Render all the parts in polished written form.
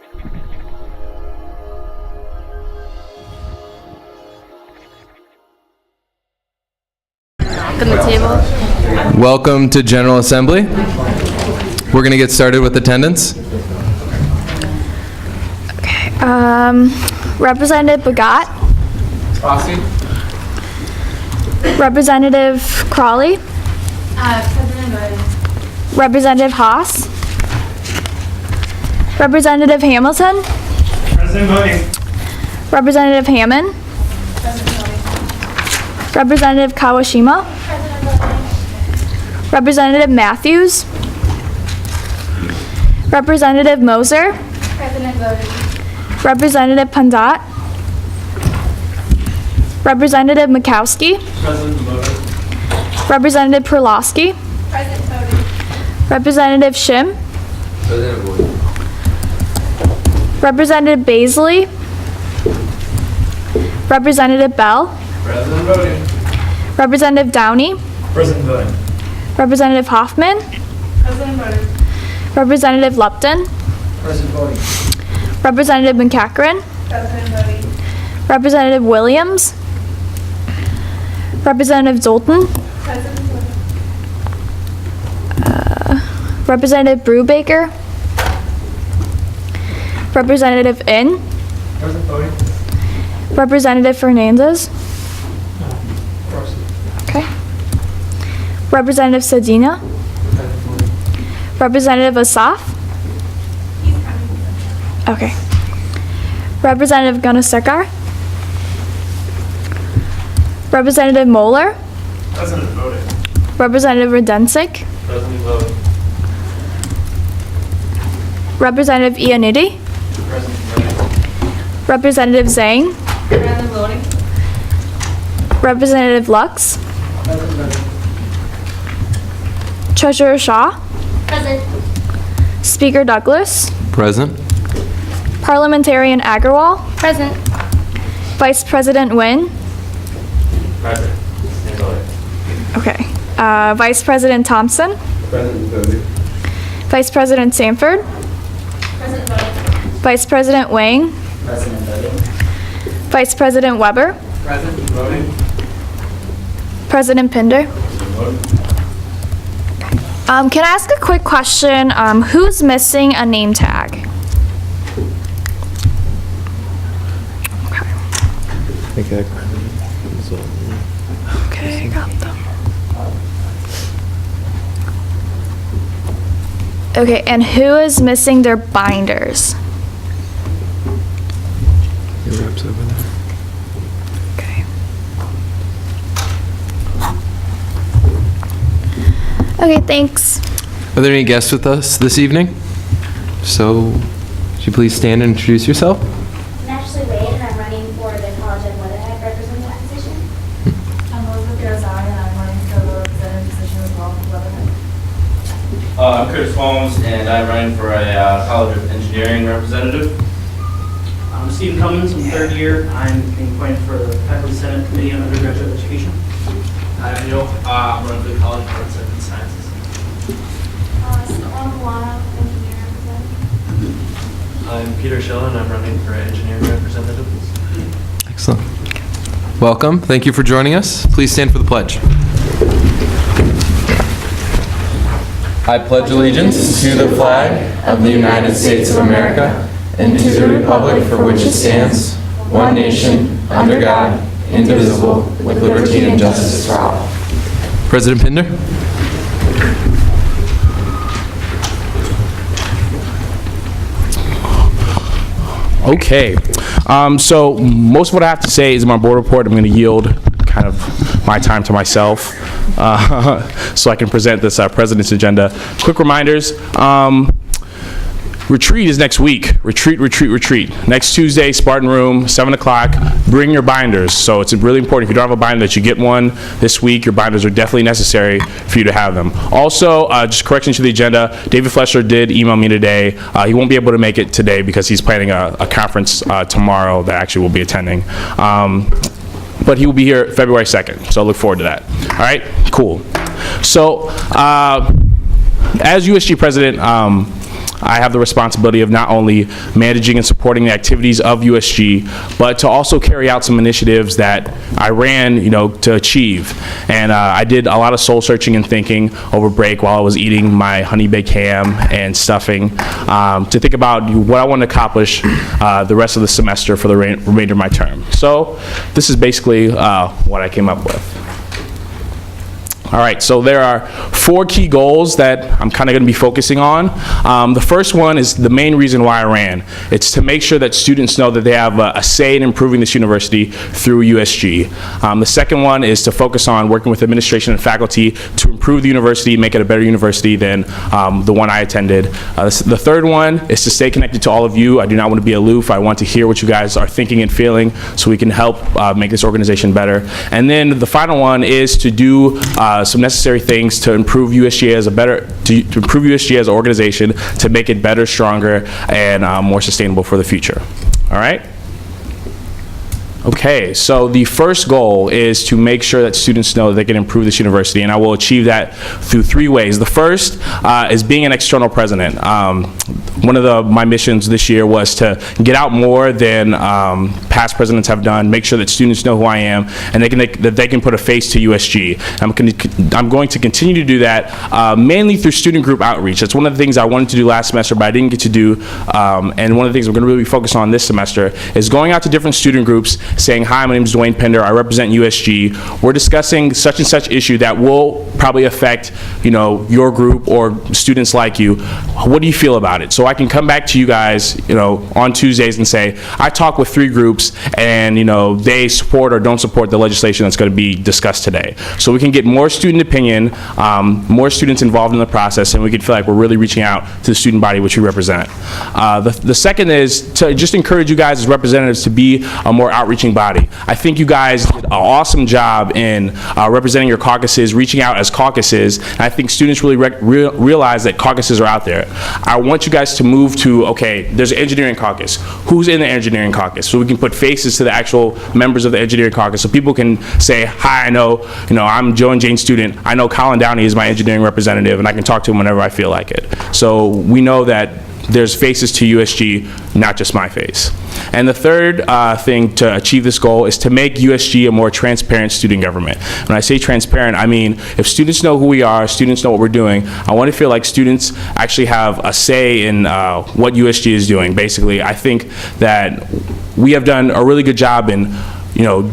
From the table. Welcome to General Assembly. We're going to get started with attendance. Representative Bagat. Rossi. Representative Crawley. President voting. Representative Haas. Representative Hamilton. President voting. Representative Hammond. President voting. Representative Kawashima. President voting. Representative Matthews. Representative Moser. President voting. Representative Pandat. Representative Mikowski. President voting. Representative Perlowski. President voting. Representative Shim. President voting. Representative Baisley. Representative Bell. President voting. Representative Downey. President voting. Representative Hoffman. President voting. Representative Lupton. President voting. Representative McCachran. President voting. Representative Williams. Representative Zoltan. President voting. Representative Brubaker. Representative In. President voting. Representative Fernandez. Okay. Representative Sadina. Representative Asaf. He's coming. Okay. Representative Gunastekar. Representative Moeller. President voting. Representative Rodensik. President voting. Representative Iannutti. President voting. Representative Zhang. President voting. Representative Lux. President voting. Treasurer Shaw. Present. Speaker Douglas. Present. Parliamentarian Agarwal. Present. Vice President Nguyen. President voting. Okay. Vice President Thompson. President voting. Vice President Sanford. President voting. Vice President Wang. President voting. Vice President Weber. President voting. President Pinder. President voting. Can I ask a quick question? Who's missing a name tag? Okay, I got them. Okay, and who is missing their binders? Okay. Okay, thanks. Are there any guests with us this evening? So, would you please stand and introduce yourself? I'm Ashley Wade, and I'm running for the College of Weatherhead representative position. I'm Elizabeth Garzai, and I'm running for the representative position as well for Lebanon. I'm Curtis Holmes, and I'm running for a College of Engineering representative. I'm Stephen Cummins, I'm third year. I'm being appointed for the Faculty Senate Committee on Undergraduate Education. Hi, Daniel. I'm running for the College of Arts and Sciences. Storm Milano, engineer representative. I'm Peter Schillen, I'm running for Engineering representative. Excellent. Welcome. Thank you for joining us. Please stand for the pledge. I pledge allegiance to the flag of the United States of America and to the republic for which it stands, one nation, under God, indivisible, with liberty and justice for all. President Pinder. Okay, so most of what I have to say is in my board report. I'm going to yield kind of my time to myself so I can present this president's agenda. Quick reminders. Retreat is next week. Retreat. Next Tuesday, Spartan Room, 7 o'clock. Bring your binders. So it's really important, if you don't have a binder, that you get one this week. Your binders are definitely necessary for you to have them. Also, just correction to the agenda, David Flesher did email me today. He won't be able to make it today because he's planning a conference tomorrow that actually will be attending. But he will be here February 2nd, so I look forward to that. All right, cool. So, as USG president, I have the responsibility of not only managing and supporting the activities of USG, but to also carry out some initiatives that I ran, to achieve. And I did a lot of soul searching and thinking over break while I was eating my honey baked ham and stuffing, to think about what I want to accomplish the rest of the semester for the remainder of my term. So this is basically what I came up with. All right, so there are 4 key goals that I'm kind of going to be focusing on. The first one is the main reason why I ran. It's to make sure that students know that they have a say in improving this university through USG. The second one is to focus on working with administration and faculty to improve the university, make it a better university than the one I attended. The third one is to stay connected to all of you. I do not want to be aloof. I want to hear what you guys are thinking and feeling so we can help make this organization better. And then the final one is to do some necessary things to improve USG as to improve USG as an organization, to make it better, stronger, and more sustainable for the future. All right? Okay, so the first goal is to make sure that students know that they can improve this university, and I will achieve that through 3 ways. The first is being an external president. One of my missions this year was to get out more than past presidents have done, make sure that students know who I am, and that they can put a face to USG. I'm going to continue to do that mainly through student group outreach. That's one of the things I wanted to do last semester, but I didn't get to do, and one of the things I'm going to really focus on this semester is going out to different student groups, saying, hi, my name is Dwayne Pender, I represent USG. We're discussing such and such issue that will probably affect, your group or students like you. What do you feel about it? So I can come back to you guys, on Tuesdays and say, I talked with 3 groups and, they support or don't support the legislation that's going to be discussed today. So we can get more student opinion, more students involved in the process, and we can feel like we're really reaching out to the student body which we represent. The second is to just encourage you guys as representatives to be a more outreaching body. I think you guys did an awesome job in representing your caucuses, reaching out as caucuses, and I think students really realize that caucuses are out there. I want you guys to move to, okay, there's an engineering caucus. Who's in the engineering caucus? So we can put faces to the actual members of the engineering caucus, so people can say, hi, I know, I'm Joe and Jane student. I know Colin Downey is my engineering representative, and I can talk to him whenever I feel like it. So we know that there's faces to USG, not just my face. And the third thing to achieve this goal is to make USG a more transparent student government. When I say transparent, I mean if students know who we are, students know what we're doing, I want to feel like students actually have a say in what USG is doing. Basically, I think that we have done a really good job in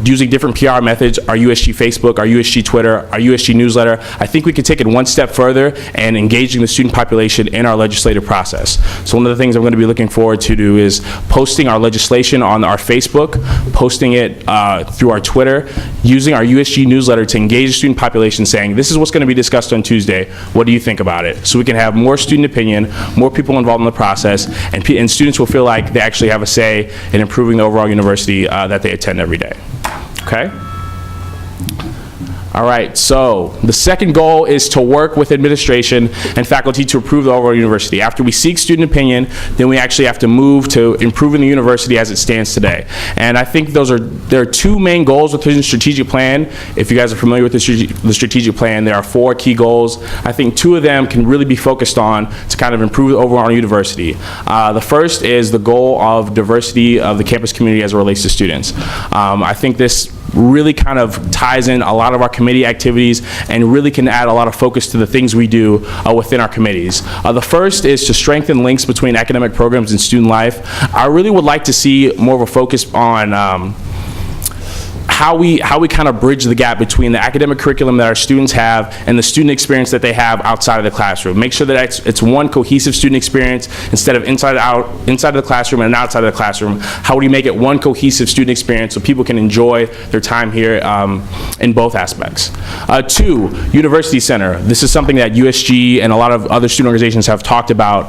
using different PR methods, our USG Facebook, our USG Twitter, our USG newsletter. I think we could take it one step further and engaging the student population in our legislative process. So one of the things I'm going to be looking forward to do is posting our legislation on our Facebook, posting it through our Twitter, using our USG newsletter to engage the student population, saying, this is what's going to be discussed on Tuesday. What do you think about it? So we can have more student opinion, more people involved in the process, and students will feel like they actually have a say in improving the overall university that they attend every day. Okay? All right, so the second goal is to work with administration and faculty to improve the overall university. After we seek student opinion, then we actually have to move to improving the university as it stands today. And I think there are 2 main goals within the strategic plan. If you guys are familiar with the strategic plan, there are 4 key goals. I think 2 of them can really be focused on to kind of improve the overall university. The first is the goal of diversity of the campus community as it relates to students. I think this really kind of ties in a lot of our committee activities and really can add a lot of focus to the things we do within our committees. The first is to strengthen links between academic programs and student life. I really would like to see more of a focus on how we kind of bridge the gap between the academic curriculum that our students have and the student experience that they have outside of the classroom. Make sure that it's one cohesive student experience instead of inside of the classroom and outside of the classroom. How do we make it one cohesive student experience so people can enjoy their time here in both aspects? 2, University Center. This is something that USG and a lot of other student organizations have talked about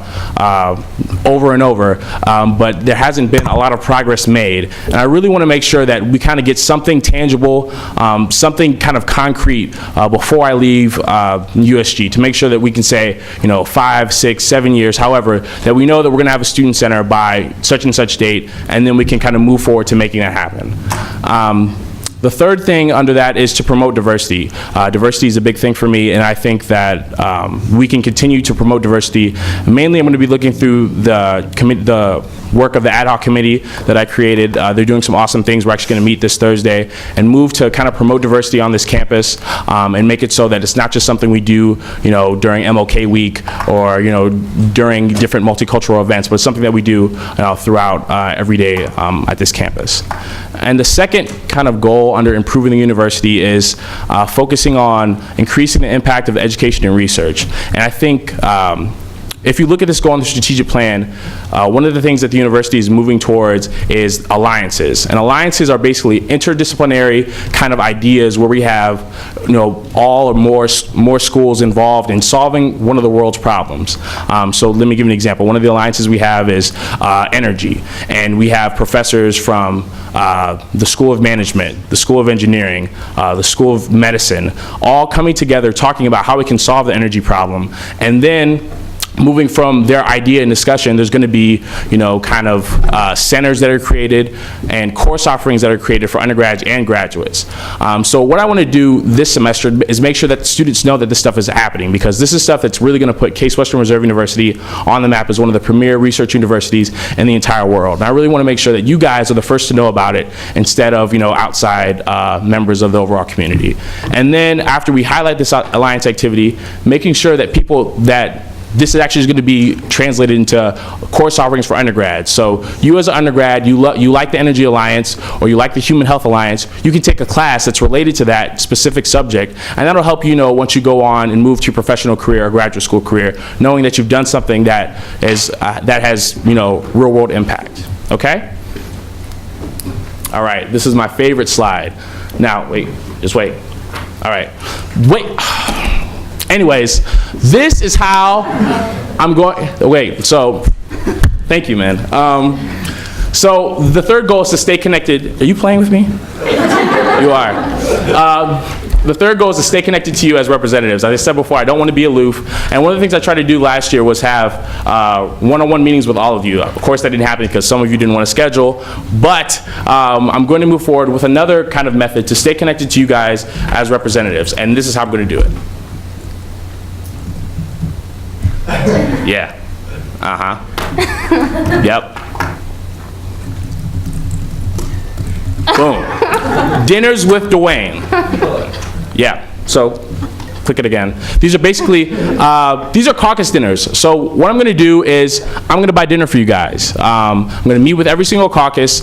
over and over, but there hasn't been a lot of progress made. And I really want to make sure that we kind of get something tangible, something kind of concrete before I leave USG, to make sure that we can say, 5, 6, 7 years, however, that we know that we're going to have a student center by such and such date, and then we can kind of move forward to making that happen. The third thing under that is to promote diversity. Diversity is a big thing for me, and I think that we can continue to promote diversity. Mainly, I'm going to be looking through the work of the ad hoc committee that I created. They're doing some awesome things. We're actually going to meet this Thursday and move to kind of promote diversity on this campus and make it so that it's not just something we do, during MLK week or, during different multicultural events, but it's something that we do throughout every day at this campus. And the second kind of goal under improving the university is focusing on increasing the impact of education and research. And I think if you look at this goal in the strategic plan, one of the things that the university is moving towards is alliances. And alliances are basically interdisciplinary kind of ideas where we have, all or more schools involved in solving one of the world's problems. So let me give you an example. One of the alliances we have is energy. And we have professors from the School of Management, the School of Engineering, the School of Medicine, all coming together talking about how we can solve the energy problem. And then moving from their idea and discussion, there's going to be, centers that are created and course offerings that are created for undergrads and graduates. So what I want to do this semester is make sure that the students know that this stuff is happening, because this is stuff that's really going to put Case Western Reserve University on the map as one of the premier research universities in the entire world. And I really want to make sure that you guys are the first to know about it instead of, outside members of the overall community. And then after we highlight this alliance activity, making sure that this is actually going to be translated into course offerings for undergrads. So you as an undergrad, you like the Energy Alliance or you like the Human Health Alliance, you can take a class that's related to that specific subject, and that'll help you once you go on and move to your professional career or graduate school career, knowing that you've done something that has real world impact. Okay? All right, this is my favorite slide. Now, just wait. All right, wait. Anyways, this is how I'm going, so, thank you, man. So the third goal is to stay connected. Are you playing with me? You are. The third goal is to stay connected to you as representatives. As I said before, I don't want to be aloof. And one of the things I tried to do last year was have one-on-one meetings with all of you. Of course, that didn't happen because some of you didn't want to schedule. But I'm going to move forward with another kind of method to stay connected to you guys as representatives. And this is how I'm going to do it. Yeah. Yep. Boom. Dinners with Dwayne. Yeah. So, click it again. These are basically, these are caucus dinners. So what I'm going to do is I'm going to buy dinner for you guys. I'm going to meet with every single caucus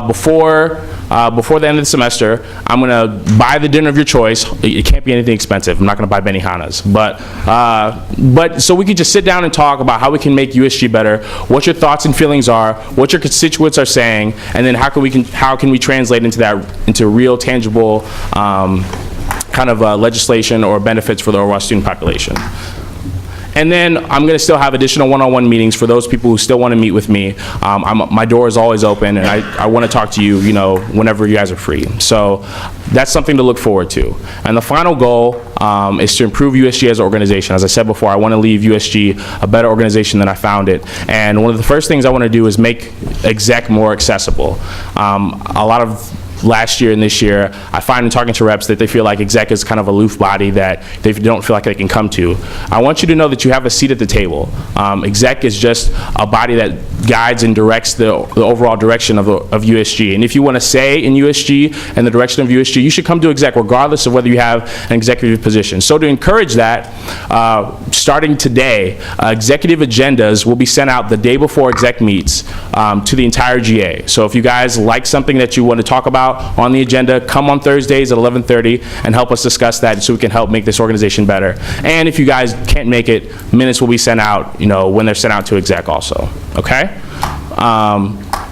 before the end of the semester. I'm going to buy the dinner of your choice. It can't be anything expensive. I'm not going to buy Benihana's. But so we could just sit down and talk about how we can make USG better, what your thoughts and feelings are, what your constituents are saying, and then how can we translate into real, tangible kind of legislation or benefits for the overall student population. And then I'm going to still have additional one-on-one meetings for those people who still want to meet with me. My door is always open, and I want to talk to you, whenever you guys are free. So that's something to look forward to. And the final goal is to improve USG as an organization. As I said before, I want to leave USG a better organization than I found it. And one of the first things I want to do is make exec more accessible. A lot of last year and this year, I find in talking to reps that they feel like exec is kind of a aloof body that they don't feel like they can come to. I want you to know that you have a seat at the table. Exec is just a body that guides and directs the overall direction of USG. And if you want to say in USG and the direction of USG, you should come to exec regardless of whether you have an executive position. So to encourage that, starting today, executive agendas will be sent out the day before exec meets to the entire GA. So if you guys like something that you want to talk about on the agenda, come on Thursdays at 11:30 and help us discuss that so we can help make this organization better. And if you guys can't make it, minutes will be sent out, when they're sent out to exec also, okay?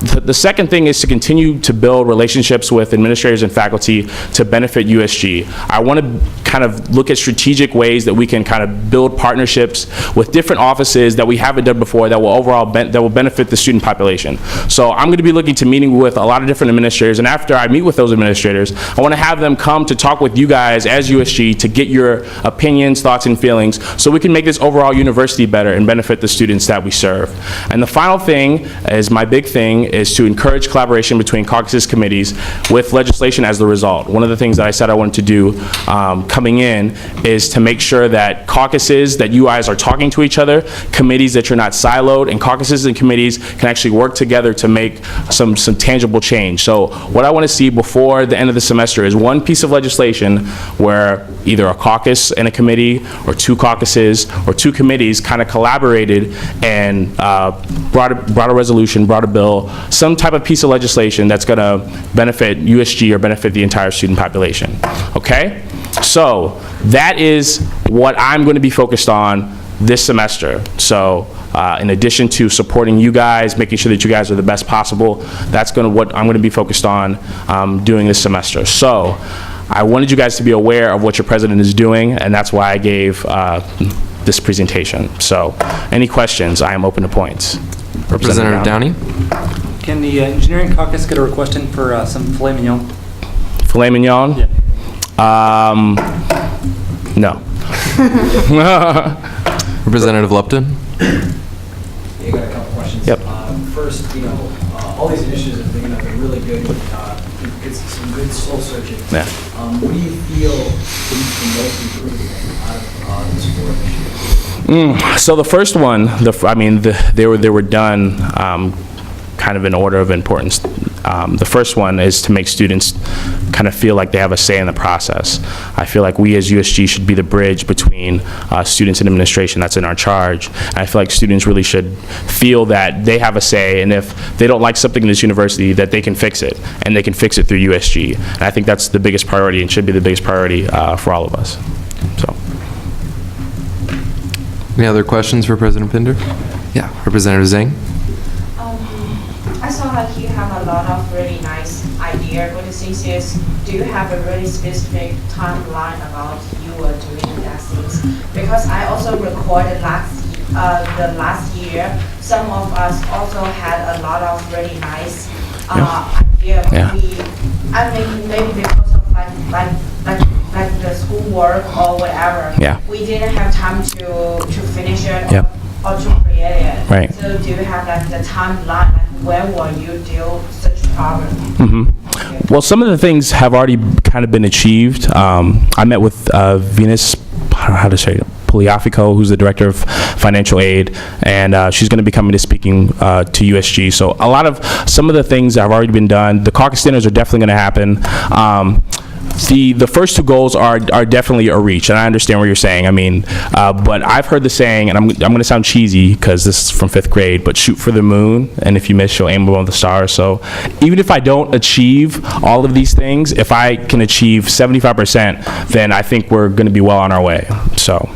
The second thing is to continue to build relationships with administrators and faculty to benefit USG. I want to kind of look at strategic ways that we can kind of build partnerships with different offices that we haven't done before that will benefit the student population. So I'm going to be looking to meeting with a lot of different administrators, and after I meet with those administrators, I want to have them come to talk with you guys as USG to get your opinions, thoughts, and feelings so we can make this overall university better and benefit the students that we serve. And the final thing is my big thing is to encourage collaboration between caucuses, committees, with legislation as the result. One of the things that I said I wanted to do coming in is to make sure that caucuses, that you guys are talking to each other, committees that you're not siloed, and caucuses and committees can actually work together to make some tangible change. So what I want to see before the end of the semester is one piece of legislation where either a caucus and a committee, or two caucuses, or two committees kind of collaborated and brought a resolution, brought a bill, some type of piece of legislation that's going to benefit USG or benefit the entire student population. Okay? So that is what I'm going to be focused on this semester. So in addition to supporting you guys, making sure that you guys are the best possible, that's what I'm going to be focused on doing this semester. So I wanted you guys to be aware of what your president is doing, and that's why I gave this presentation. So any questions, I am open to points. Representative Downey. Can the engineering caucus get a request in for some filet mignon? Filet mignon? Yeah. No. Representative Lupton. You got a couple questions. Yep. First, all these initiatives are big enough, they're really good. It's some good soul searching. Yeah. What do you feel needs the most improvement out of this four initiatives? So the first one, they were done kind of in order of importance. The first one is to make students kind of feel like they have a say in the process. I feel like we as USG should be the bridge between students and administration that's in our charge. And I feel like students really should feel that they have a say, and if they don't like something in this university, that they can fix it, and they can fix it through USG. And I think that's the biggest priority and should be the biggest priority for all of us. So. Any other questions for President Pinder? Yeah, Representative Zhang. I saw like you have a lot of really nice idea, but the thing is, do you have a really specific timeline about you are doing that things? Because I also recorded the last year, some of us also had a lot of really nice idea. Yeah. I mean, maybe because of like the schoolwork or whatever. Yeah. We didn't have time to finish it. Yep. Or to create it. Right. So do you have like the timeline? Like where will you deal such problem? Well, some of the things have already kind of been achieved. I met with Venus, I don't know how to say it, Poliafico, who's the director of financial aid, and she's going to be coming to speaking to USG. So some of the things that have already been done. The caucus dinners are definitely going to happen. The first two goals are definitely a reach, and I understand what you're saying. I mean, but I've heard the saying, and I'm going to sound cheesy because this is from 5th grade, but shoot for the moon, and if you miss, you'll aim above the stars. So even if I don't achieve all of these things, if I can achieve 75%, then I think we're going to be well on our way. So.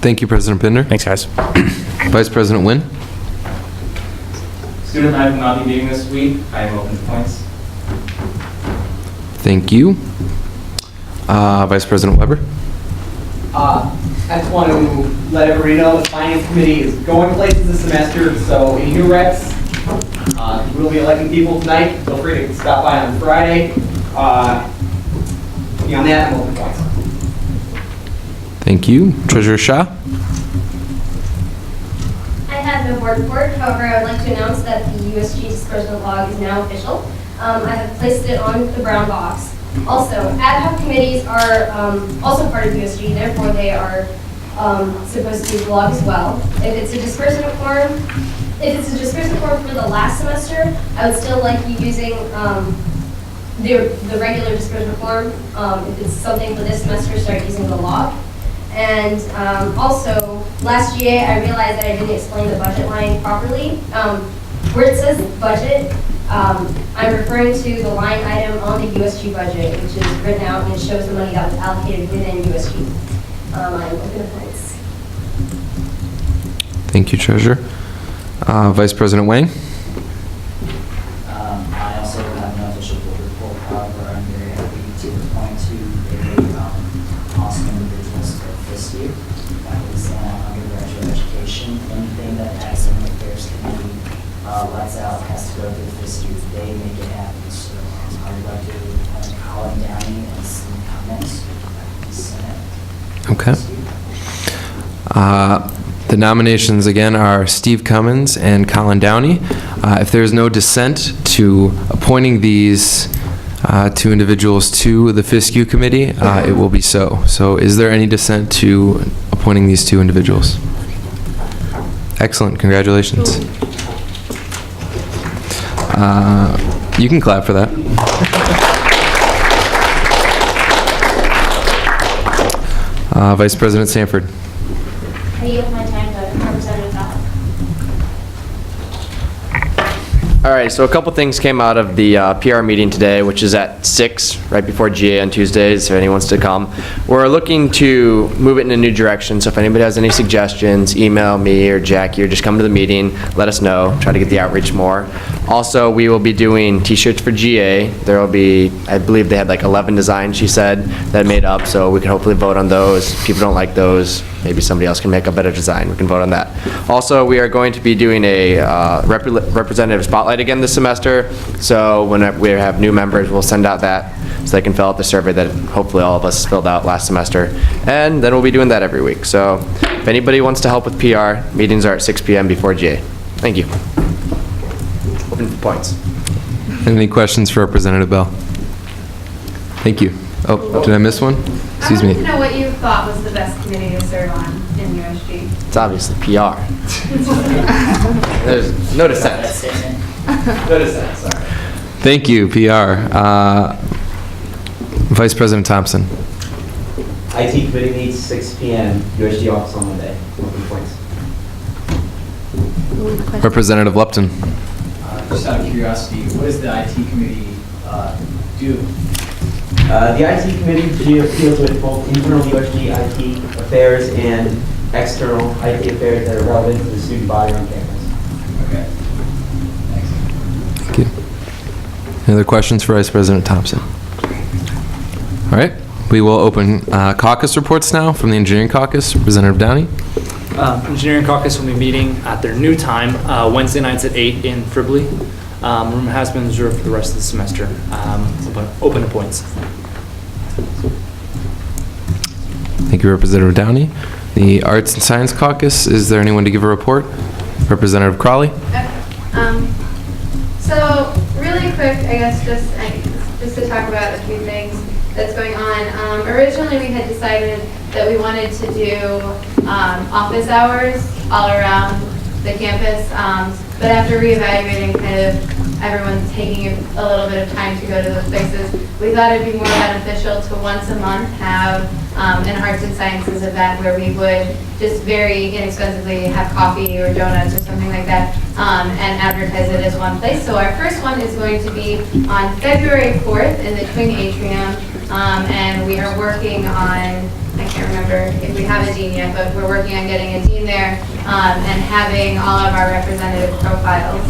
Thank you, President Pinder. Thanks, guys. Vice President Nguyen. Student I will not be meeting this week. I am open to points. Thank you. Vice President Weber. I just want to let everybody know the Finance Committee is going places this semester, so in new reps, we'll be electing people tonight. Feel free to stop by on Friday. Beyond that, I'm open to points. Thank you. Treasurer Shah. I have no board report. However, I would like to announce that the USG disbursement log is now official. I have placed it on the brown box. Also, ad hoc committees are also part of USG, therefore they are supposed to be the log as well. If it's a disbursement form for the last semester, I would still like you using the regular disbursement form. If it's something for this semester, start using the log. And also, last GA, I realized that I didn't explain the budget line properly. Where it says budget, I'm referring to the line item on the USG budget, which is written out and it shows the money that was allocated within USG. I'm open to points. Thank you, Treasurer. Vice President Wang. I also have no official board report. However, I'm very happy to point to a awesome individuals for this year. That was undergraduate education. Anything that academic affairs committee lets out has to go through this year. They make it happen. So I would like to call him down and some comments. Okay. The nominations again are Steve Cummins and Colin Downey. If there is no dissent to appointing these two individuals to the FISCU committee, it will be so. So is there any dissent to appointing these two individuals? Excellent, congratulations. You can clap for that. Vice President Sanford. I yield my time to Representative Bell. All right, so a couple things came out of the PR meeting today, which is at 6, right before GA on Tuesdays, if anyone wants to come. We're looking to move it in a new direction, so if anybody has any suggestions, email me or Jackie, or just come to the meeting, let us know, try to get the outreach more. Also, we will be doing t-shirts for GA. There will be, I believe they had like 11 designs, she said, that made up, so we can hopefully vote on those. If people don't like those, maybe somebody else can make a better design. We can vote on that. Also, we are going to be doing a representative spotlight again this semester. So when we have new members, we'll send out that so they can fill out the survey that hopefully all of us filled out last semester. And then we'll be doing that every week. So if anybody wants to help with PR, meetings are at 6 p.m. before GA. Thank you. Open for points. Any questions for Representative Bell? Thank you. Oh, did I miss one? Excuse me. I wanted to know what you thought was the best committee to serve on in USG. It's obviously PR. There's no dissent. No dissent, sorry. Thank you, PR. Vice President Thompson. IT committee meets 6 p.m. USG office on Monday. Open points. Representative Lupton. Just out of curiosity, what does the IT committee do? The IT committee deals with both internal USG IT affairs and external IT affairs that are relevant to the student body on campus. Okay. Thanks. Thank you. Any other questions for Vice President Thompson? All right. We will open caucus reports now from the Engineering Caucus. Representative Downey. Engineering Caucus will be meeting at their new time, Wednesday nights at 8 in Fribley. Room has been reserved for the rest of the semester. Open to points. Thank you, Representative Downey. The Arts and Science Caucus, is there anyone to give a report? Representative Crawley. So really quick, I guess just to talk about a few things that's going on. Originally we had decided that we wanted to do office hours all around the campus, but after reevaluating kind of everyone taking a little bit of time to go to those places, we thought it'd be more beneficial to once a month have an arts and sciences event where we would just very inexpensively have coffee or donuts or something like that and advertise it as one place. So our first one is going to be on February 4th in the Twin Atrium, and we are working on, I can't remember if we have a dean yet, but we're working on getting a dean there and having all of our representative profiles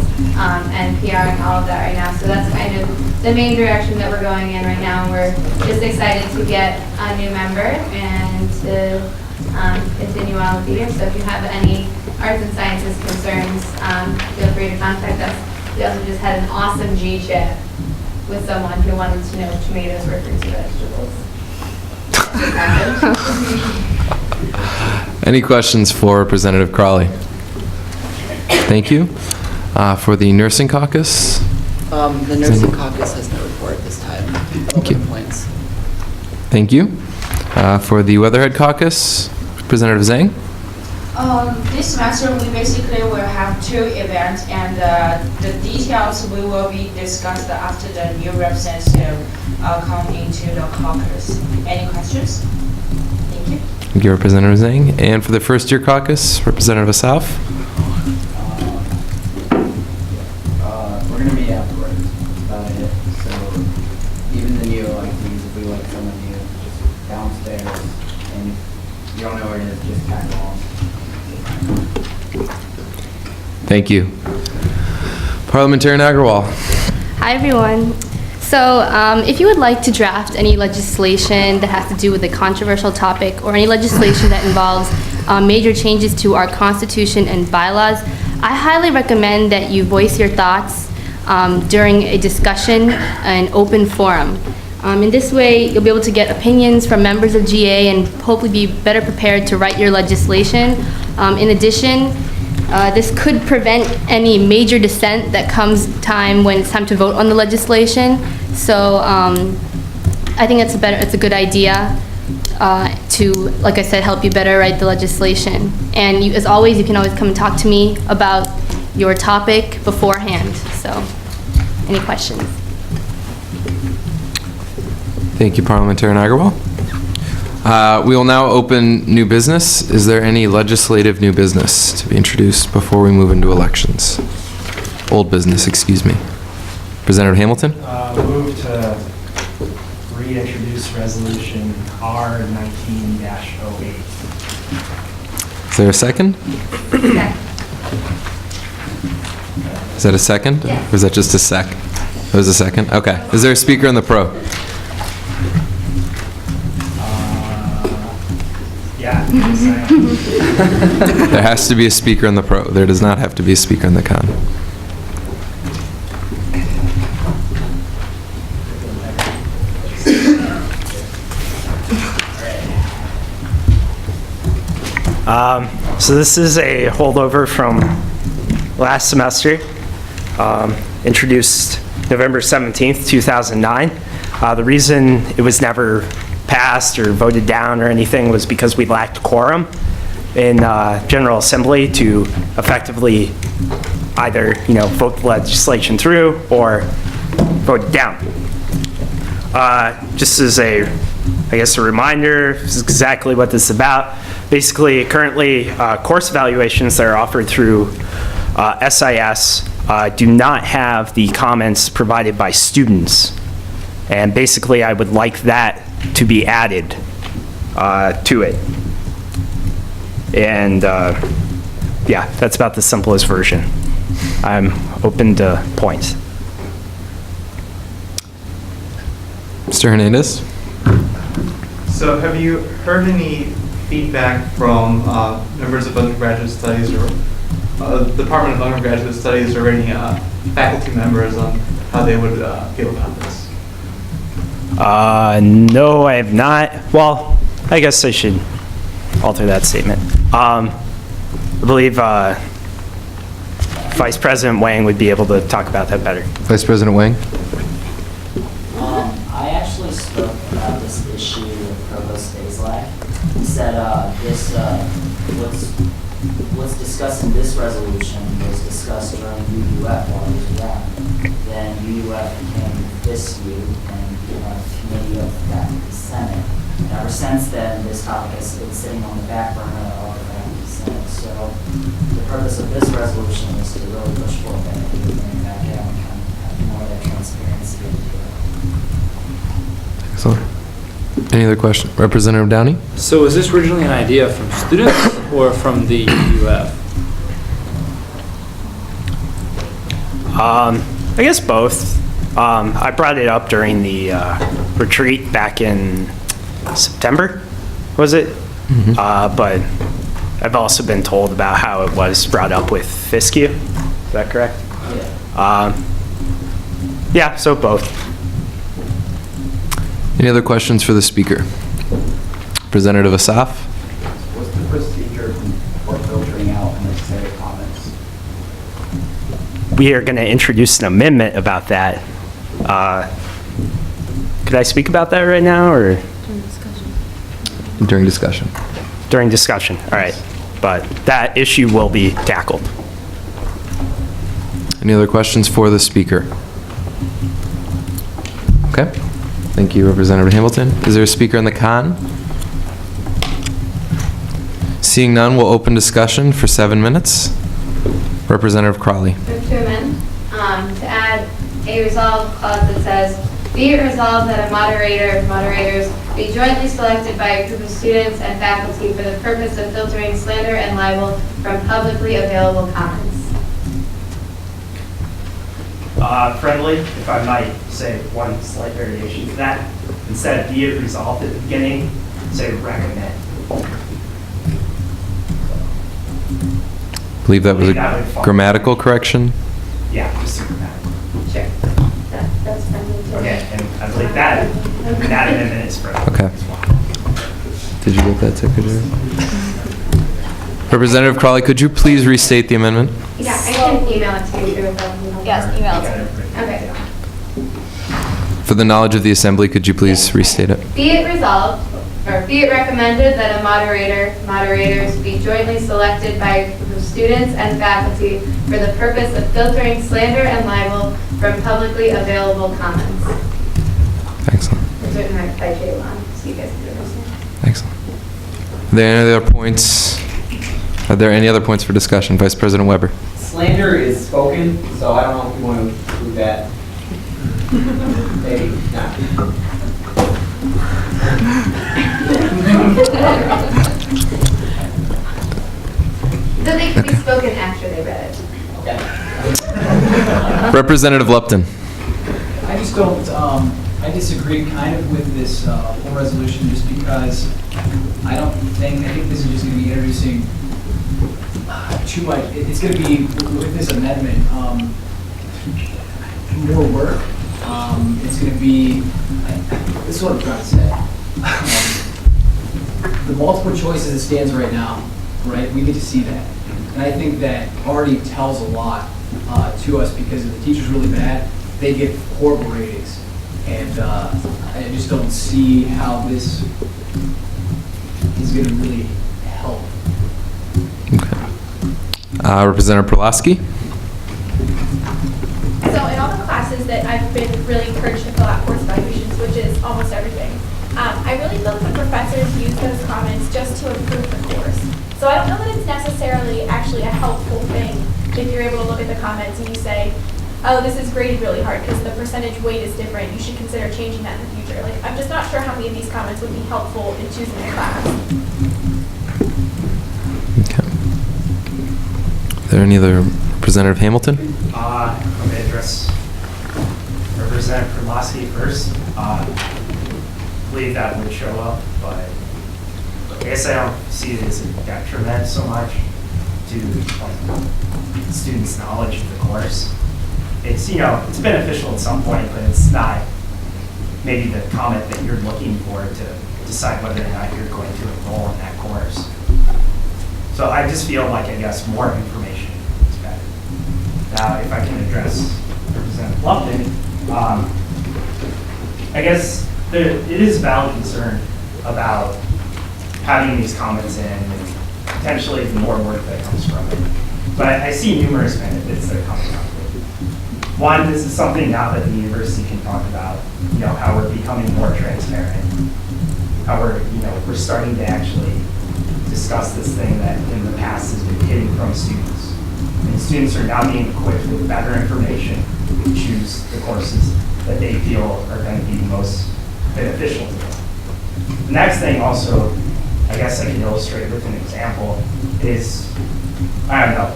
and PRing all of that right now. So that's kind of the main direction that we're going in right now. We're just excited to get a new member and to continue on with the year. So if you have any arts and sciences concerns, feel free to contact us. We also just had an awesome G-chat with someone who wanted to know if tomatoes were fruits or vegetables. Any questions for Representative Crawley? Thank you. For the Nursing Caucus? The Nursing Caucus has no report this time. Thank you. Points. Thank you. For the Weatherhead Caucus, Representative Zhang? This semester we basically will have 2 events, and the details we will be discussed after the new representative come into the caucus. Any questions? Thank you. Thank you, Representative Zhang. And for the First Year Caucus, Representative Asaf? We're going to meet afterwards. That's about it. So even the new electees, if we like someone new, just downstairs, and if you don't know where it is, just tag along. Thank you. Parliamentarian Agarwal. Hi, everyone. So if you would like to draft any legislation that has to do with a controversial topic or any legislation that involves major changes to our Constitution and bylaws, I highly recommend that you voice your thoughts during a discussion, an open forum. In this way, you'll be able to get opinions from members of GA and hopefully be better prepared to write your legislation. In addition, this could prevent any major dissent that comes time when it's time to vote on the legislation. So I think it's a good idea to, like I said, help you better write the legislation. And as always, you can always come and talk to me about your topic beforehand. So, any questions? Thank you, Parliamentarian Agarwal. We will now open new business. Is there any legislative new business to be introduced before we move into elections? Old business, excuse me. Representative Hamilton? Move to reintroduce resolution R19-08. Is there a second? Is that a second? Yes. Or is that just a sec? That was a second? Okay. Is there a speaker on the pro? Yeah. There has to be a speaker on the pro. There does not have to be a speaker on the con. So this is a holdover from last semester, introduced November 17th, 2009. The reason it was never passed or voted down or anything was because we lacked quorum in General Assembly to effectively either, vote the legislation through or vote it down. Just as a reminder, this is exactly what this is about. Basically, currently, course evaluations that are offered through SIS do not have the comments provided by students. And basically, I would like that to be added to it. And yeah, that's about the simplest version. I'm open to points. Mr. Hernandez? So have you heard any feedback from members of undergraduate studies or Department of Undergraduate Studies or any faculty members on how they would feel about this? No, I have not. Well, I guess I should alter that statement. I believe Vice President Wang would be able to talk about that better. Vice President Wang? I actually spoke about this issue with Provost Bazelak. He said what's discussed in this resolution was discussed during UUF while he was around. Then UUF became this U and became a committee of faculty senate. And ever since then, this topic has been sitting on the back burner of the faculty senate. So the purpose of this resolution is to really push forward that and bring it back out and kind of have more of that transparency into it. Excellent. Any other question? Representative Downey? So was this originally an idea from students or from the UF? I guess both. I brought it up during the retreat back in September, was it? But I've also been told about how it was brought up with Fiskew. Is that correct? Yeah. Yeah, so both. Any other questions for the speaker? Representative Asaf? What's the procedure for filtering out unnecessary comments? We are going to introduce an amendment about that. Could I speak about that right now, or? During discussion. During discussion, all right. But that issue will be tackled. Any other questions for the speaker? Okay. Thank you, Representative Hamilton. Is there a speaker on the con? Seeing none, we'll open discussion for 7 minutes. Representative Crawley. Move to amend, to add a resolve clause that says, be it resolved that a moderator or moderators be jointly selected by a group of students and faculty for the purpose of filtering slander and libel from publicly available comments. Friendly, if I might say one slight variation to that. Instead of be it resolved at the beginning, say recommend. I believe that was a grammatical correction. Yeah, just a grammatical. Sure. That's friendly too. Okay, and I I believe that amendment is for. Okay. Did you get that, Secretary? Representative Crawley, could you please restate the amendment? Yeah, I can email it to you too. Yes, email it. Okay. For the knowledge of the assembly, could you please restate it? Be it resolved, or be it recommended that a moderators be jointly selected by a group of students and faculty for the purpose of filtering slander and libel from publicly available comments. Excellent. It's written by J-Lon, so you guys can understand. Excellent. Are there any other points? Are there any other points for discussion? Vice President Weber. Slander is spoken, so I don't know if you want to include that. Maybe not. So they can be spoken after they read it. Representative Lupton. I just don't, I disagree kind of with this whole resolution just because I think this is just going to be introducing too much. It's going to be, with this amendment, more work. It's going to be, this is what I'm trying to say. The multiple choices it stands right now, right, we get to see that. And I think that already tells a lot to us because if the teacher's really bad, they get horrible ratings. And I just don't see how this is going to really help. Representative Perlowski. So in all the classes that I've been really encouraged to fill out course evaluations, which is almost everything, I really feel that the professors use those comments just to improve the course. So I don't know that it's necessarily actually a helpful thing if you're able to look at the comments and you say, oh, this is graded really hard because the percentage weight is different. You should consider changing that in the future. Like, I'm just not sure how many of these comments would be helpful in choosing a class. Okay. Are there any other? Representative Hamilton? I'm going to address Representative Perlowski first. I believe that would show up, but I guess I don't see it as a detriment so much to students' knowledge of the course. It's, it's beneficial at some point, but it's not maybe the comment that you're looking for to decide whether or not you're going to enroll in that course. So I just feel like, I guess, more information is better. Now, if I can address Representative Lupton, I guess it is a valid concern about having these comments in and potentially the more work that comes from it. But I see numerous benefits that are coming up with it. One, this is something now that the university can talk about, how we're becoming more transparent, how we're starting to actually discuss this thing that in the past has been hidden from students. And students are now being equipped with better information to choose the courses that they feel are going to be the most beneficial to them. The next thing also, I guess I can illustrate with an example, is, I don't know,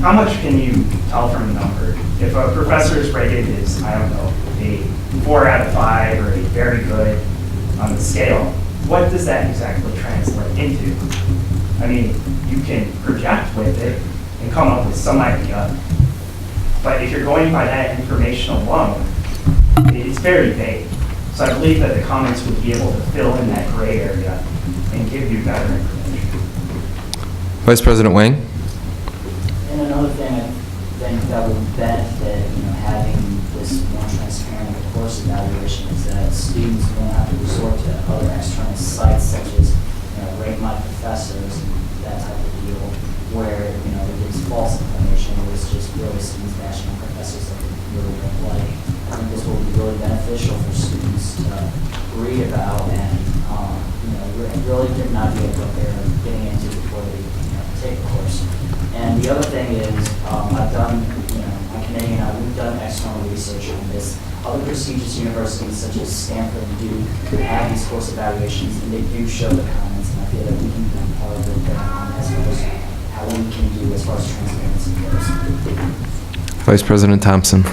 how much can you tell from a number? If a professor is rated as, I don't know, a 4 out of 5 or a very good on the scale, what does that exactly translate into? I mean, you can project with it and come up with some idea, but if you're going by that information alone, it's very vague. So I believe that the comments would be able to fill in that gray area and give you better information. Vice President Wang. And another thing I think that would benefit, having this more transparent course evaluation is that students won't have to resort to other external sites such as, rate my professors and that type of deal, where, it gives false information or it's just really students bashing on professors that they really don't like. I think this will be really beneficial for students to read about and, really get an idea of what they're getting into before they, take the course. And the other thing is, I've done, my Canadian, we've done external research on this. Other prestigious universities such as Stanford and Duke have these course evaluations, and they do show the comments, and I feel that we can be part of it as far as how we can do as far as transparency goes. Vice President Thompson.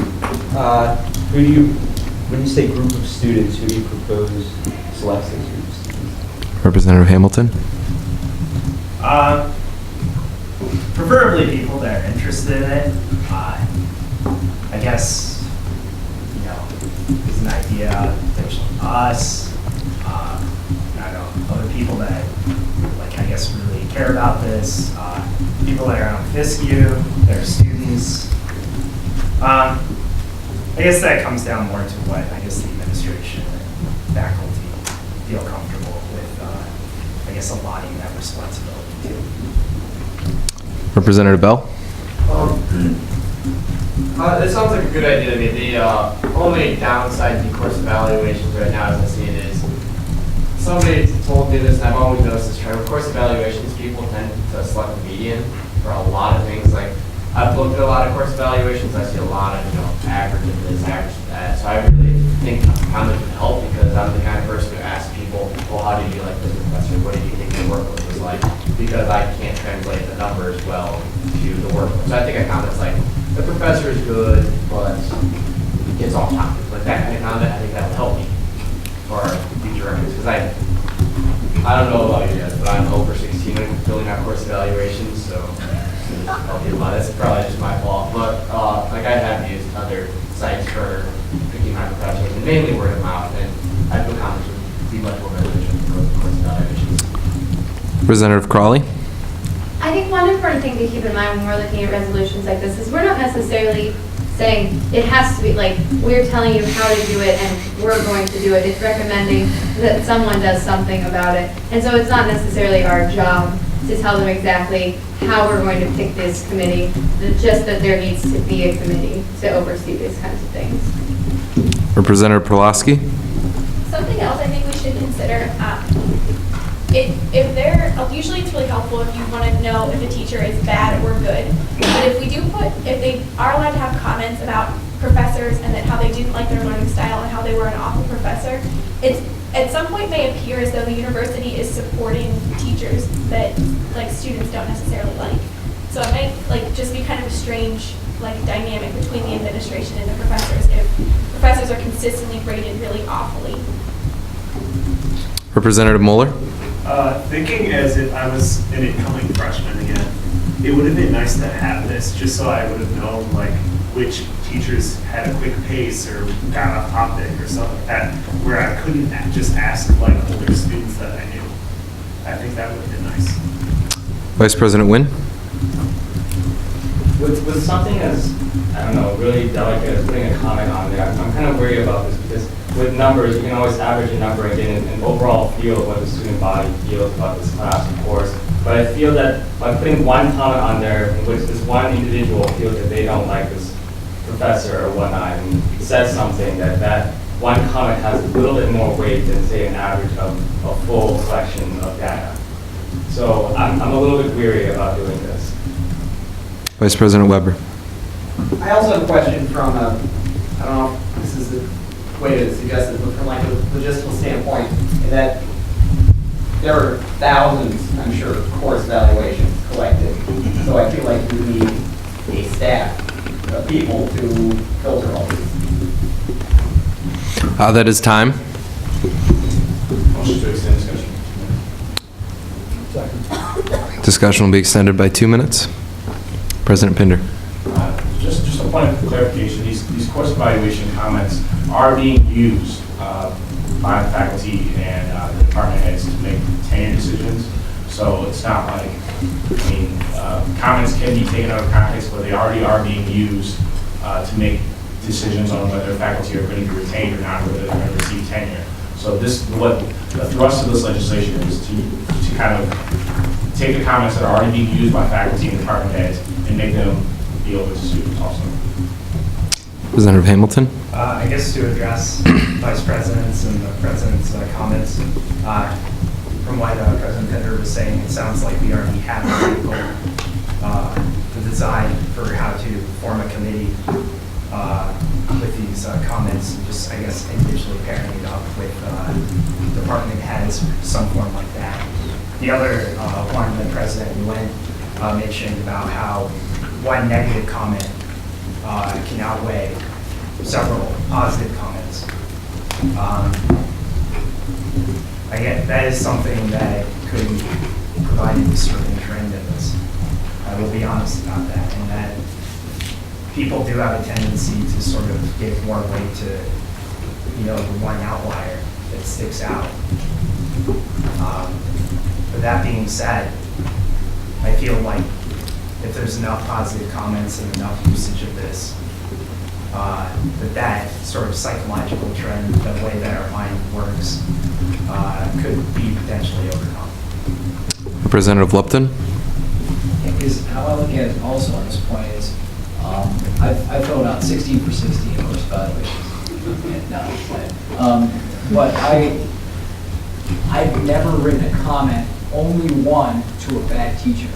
When you say group of students, who do you propose selects those groups? Representative Hamilton. Preferably people that are interested in it. I guess, an idea, potentially us, I don't know, other people that, like, I guess really care about this, people that are on FISCU, that are students. I guess that comes down more to what I guess the administration and faculty feel comfortable with, I guess, allotting that responsibility to. Representative Bell? It sounds like a good idea to me. The only downside to course evaluations right now, as I see it, is somebody told me this, and I've always noticed this trend. With course evaluations, people tend to select a median for a lot of things. Like, I've looked at a lot of course evaluations. I see a lot of, average of this, average of that. So I really think comments would help, because I'm the kind of person who asks people, well, how did you like this professor? What did you think the workload was like? Because I can't translate the numbers well to the workload. So I think a comment's like, the professor is good, but it's off topic. Like that kind of comment, I think that would help me for future records. Because I don't know about you guys, but I'm over 16 when filling out course evaluations, so that's probably just my fault. But like I have used other sites for picking my professors, and mainly word of mouth, and I feel comments would be much more beneficial for course evaluations. Representative Crawley? I think one important thing to keep in mind when we're looking at resolutions like this is we're not necessarily saying it has to be like we're telling you how to do it and we're going to do it. It's recommending that someone does something about it. And so it's not necessarily our job to tell them exactly how we're going to pick this committee, just that there needs to be a committee to oversee these kinds of things. Representative Perlowski? Something else I think we should consider, if they're, usually it's really helpful if you want to know if a teacher is bad or good. But if they are allowed to have comments about professors and that how they didn't like their learning style and how they were an awful professor, it's at some point may appear as though the university is supporting teachers that like students don't necessarily like. So it might just be kind of a strange dynamic between the administration and the professors if professors are consistently rated really awfully. Representative Mueller? Thinking as if I was an incoming freshman again, it would have been nice to have this just so I would have known which teachers had a quick pace or got off topic or something like that, where I couldn't just ask older students that I knew. I think that would have been nice. Vice President Wynn? With something as, I don't know, really delicate as putting a comment on there, I'm kind of worried about this because with numbers, you can always average a number and get an overall feel of what the student body feels about this class, of course. But I feel that by putting one comment on there in which this one individual feels that they don't like this professor or whatnot and says something, that one comment has a little bit more weight than, say, an average of a full collection of data. So I'm a little bit weary about doing this. Vice President Weber? I also have a question from, I don't know if this is the way to suggest it, but from a logistical standpoint, in that there are thousands, I'm sure, course evaluations collected. So I feel like we need a staff of people to filter all these. That is time. Motion to extend discussion. Discussion will be extended by 2 minutes. President Pinder. Just a point of clarification, these course evaluation comments are being used by the faculty and the department heads to make tenure decisions. So it's not like, comments can be taken out of context, but they already are being used to make decisions on whether faculty are going to be retained or not, whether they're going to receive tenure. So what the thrust of this legislation is to kind of take the comments that are already being used by faculty and department heads and make them be open to students also. Representative Hamilton? I guess to address Vice President's and the President's comments, from what President Pinder was saying, it sounds like we already have the design for how to form a committee with these comments, just I guess individually pairing it up with department heads, some form like that. The other one that President Nguyen mentioned about how one negative comment can outweigh several positive comments. I get that is something that could provide a disturbing trend in this. I will be honest about that, and that people do have a tendency to sort of give more weight to the one outlier that sticks out. With that being said, I feel like if there's enough positive comments and enough usage of this, that sort of psychological trend, the way that our mind works, could be potentially overcome. Representative Lupton? Because how I look at it also on this point is, I filled out 16 for 60 in course evaluations. But I've never written a comment, only one, to a bad teacher.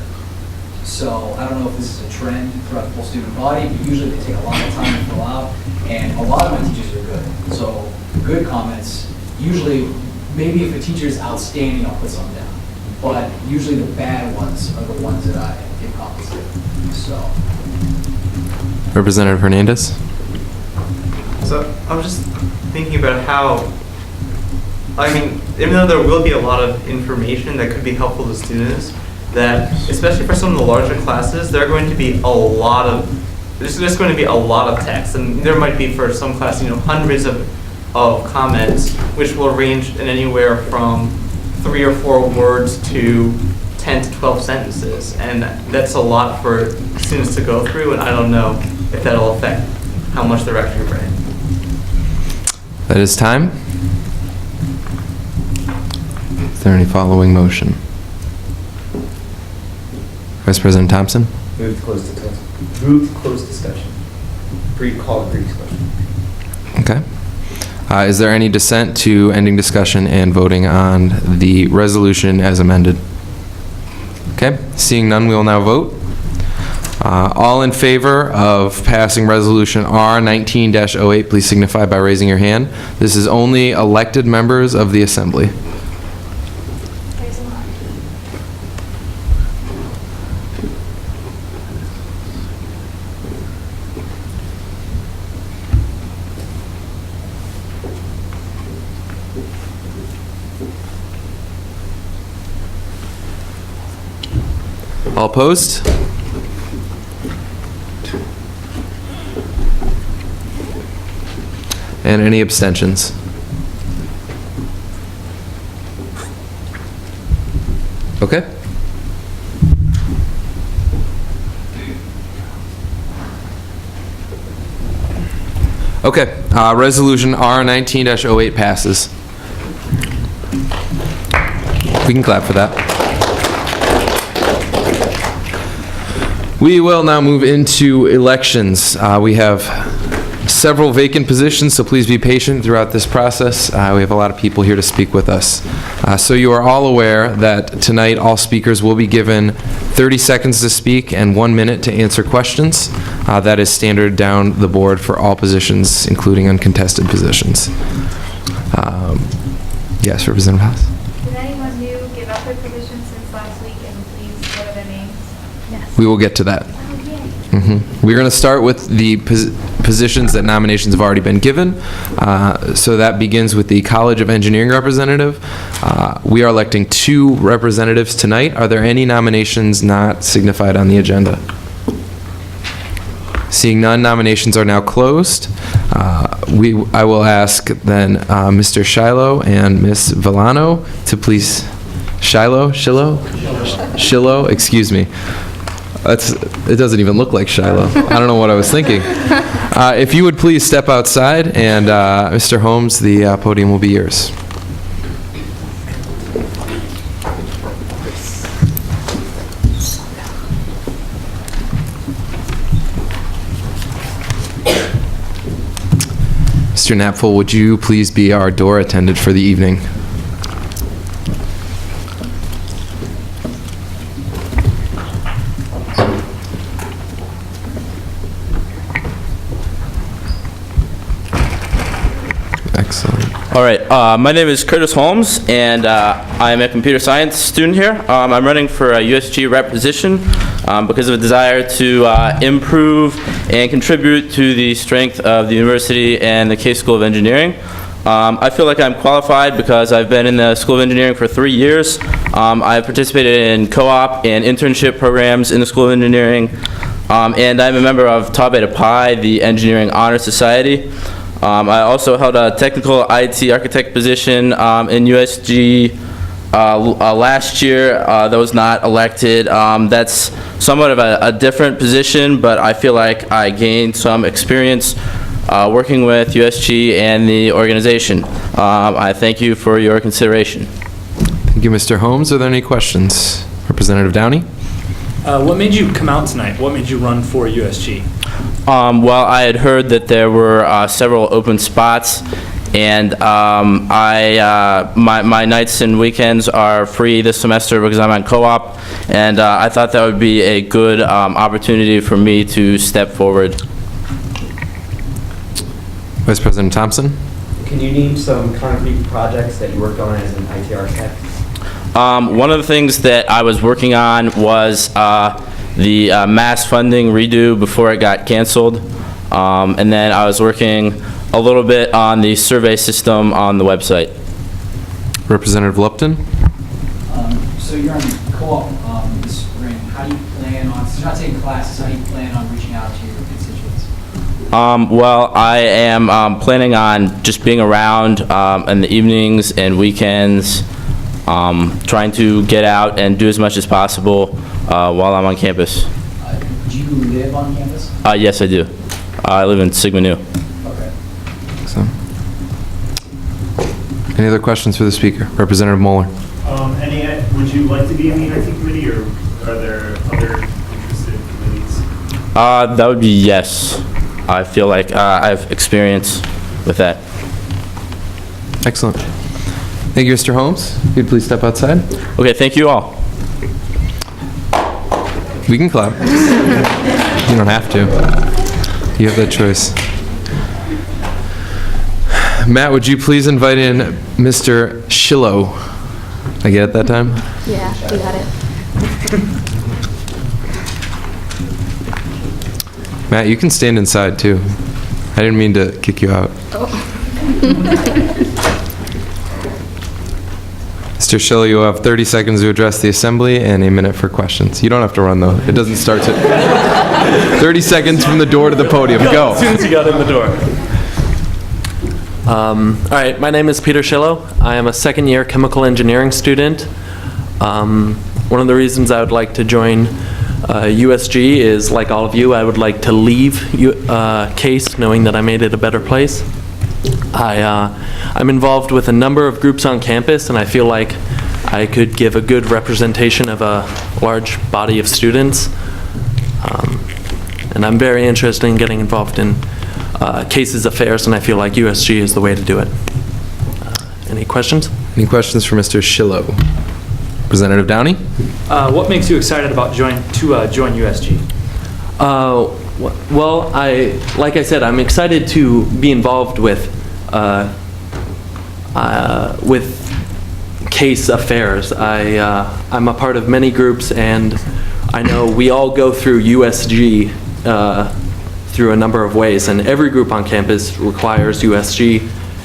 So I don't know if this is a trend throughout the whole student body, but usually they take a lot of time to fill out, and a lot of my teachers are good. So good comments, usually, maybe if a teacher is outstanding, I'll put some down. But usually the bad ones are the ones that I get compensated. So. Representative Hernandez? So I'm just thinking about how, even though there will be a lot of information that could be helpful to students, that especially for some of the larger classes, there's going to be a lot of text, and there might be for some classes, hundreds of comments, which will range in anywhere from 3 or 4 words to 10 to 12 sentences, and that's a lot for students to go through, and I don't know if that'll affect how much they're actually writing. That is time. Is there any following motion? Vice President Thompson? Move to close discussion. Call a brief discussion. Okay. Is there any dissent to ending discussion and voting on the resolution as amended? Okay, seeing none, we will now vote. All in favor of passing resolution R19-08, please signify by raising your hand. This is only elected members of the Assembly. All opposed? And any abstentions? Okay. Okay, resolution R19-08 passes. We can clap for that. We will now move into elections. We have several vacant positions, so please be patient throughout this process. We have a lot of people here to speak with us. So you are all aware that tonight all speakers will be given 30 seconds to speak and 1 minute to answer questions. That is standard down the board for all positions, including uncontested positions. Yes, Representative House. Did anyone new give up their position since last week, and please, what are their names? Yes. We will get to that. We're going to start with the positions that nominations have already been given. So that begins with the College of Engineering representative. We are electing 2 representatives tonight. Are there any nominations not signified on the agenda? Seeing none, nominations are now closed. I will ask then Mr. Shiloh and Ms. Villano to please, Shiloh, excuse me. It doesn't even look like Shiloh. I don't know what I was thinking. If you would please step outside, and Mr. Holmes, the podium will be yours. Mr. Knapfel, would you please be our door attendant for the evening? All right, my name is Curtis Holmes, and I'm a computer science student here. I'm running for a USG rep position because of a desire to improve and contribute to the strength of the university and the Case School of Engineering. I feel like I'm qualified because I've been in the School of Engineering for 3 years. I've participated in co-op and internship programs in the School of Engineering, and I'm a member of Tau Beta Pi, the Engineering Honor Society. I also held a technical IT architect position in USG last year. That was not elected. That's somewhat of a different position, but I feel like I gained some experience working with USG and the organization. I thank you for your consideration. Thank you, Mr. Holmes. Are there any questions? Representative Downey? What made you come out tonight? What made you run for USG? Well, I had heard that there were several open spots, and my nights and weekends are free this semester because I'm on co-op, and I thought that would be a good opportunity for me to step forward. Vice President Thompson? Can you name some concrete projects that you worked on as an IT architect? One of the things that I was working on was the mass funding redo before it got canceled. And then I was working a little bit on the survey system on the website. Representative Lupton? So you're on co-op this spring. How do you plan on, so you're not taking classes, how do you plan on reaching out to your constituents? Well, I am planning on just being around in the evenings and weekends, trying to get out and do as much as possible while I'm on campus. Do you live on campus? Yes, I do. I live in Sigma Nu. Okay. So, any other questions for the speaker? Representative Moeller? Would you like to be in the IT committee, or are there other interested committees? That would be yes. I feel like I have experience with that. Excellent. Thank you, Mr. Holmes. If you'd please step outside. Okay, thank you all. We can clap. You don't have to. You have that choice. Matt, would you please invite in Mr. Shillow? I get it that time? Yeah, you got it. Matt, you can stand inside too. I didn't mean to kick you out. Oh. Mr. Shillow, you have 30 seconds to address the assembly and a minute for questions. You don't have to run though. It doesn't start to 30 seconds from the door to the podium. Go. As soon as you got in the door. All right, my name is Peter Shillow. I am a second-year chemical engineering student. One of the reasons I would like to join USG is, like all of you, I would like to leave CASE knowing that I made it a better place. I'm involved with a number of groups on campus, and I feel like I could give a good representation of a large body of students. And I'm very interested in getting involved in CASE's affairs, and I feel like USG is the way to do it. Any questions? Any questions for Mr. Shillow? Representative Downey? What makes you excited about join USG? Well, like I said, I'm excited to be involved with CASE affairs. I'm a part of many groups, and I know we all go through USG through a number of ways, and every group on campus requires USG,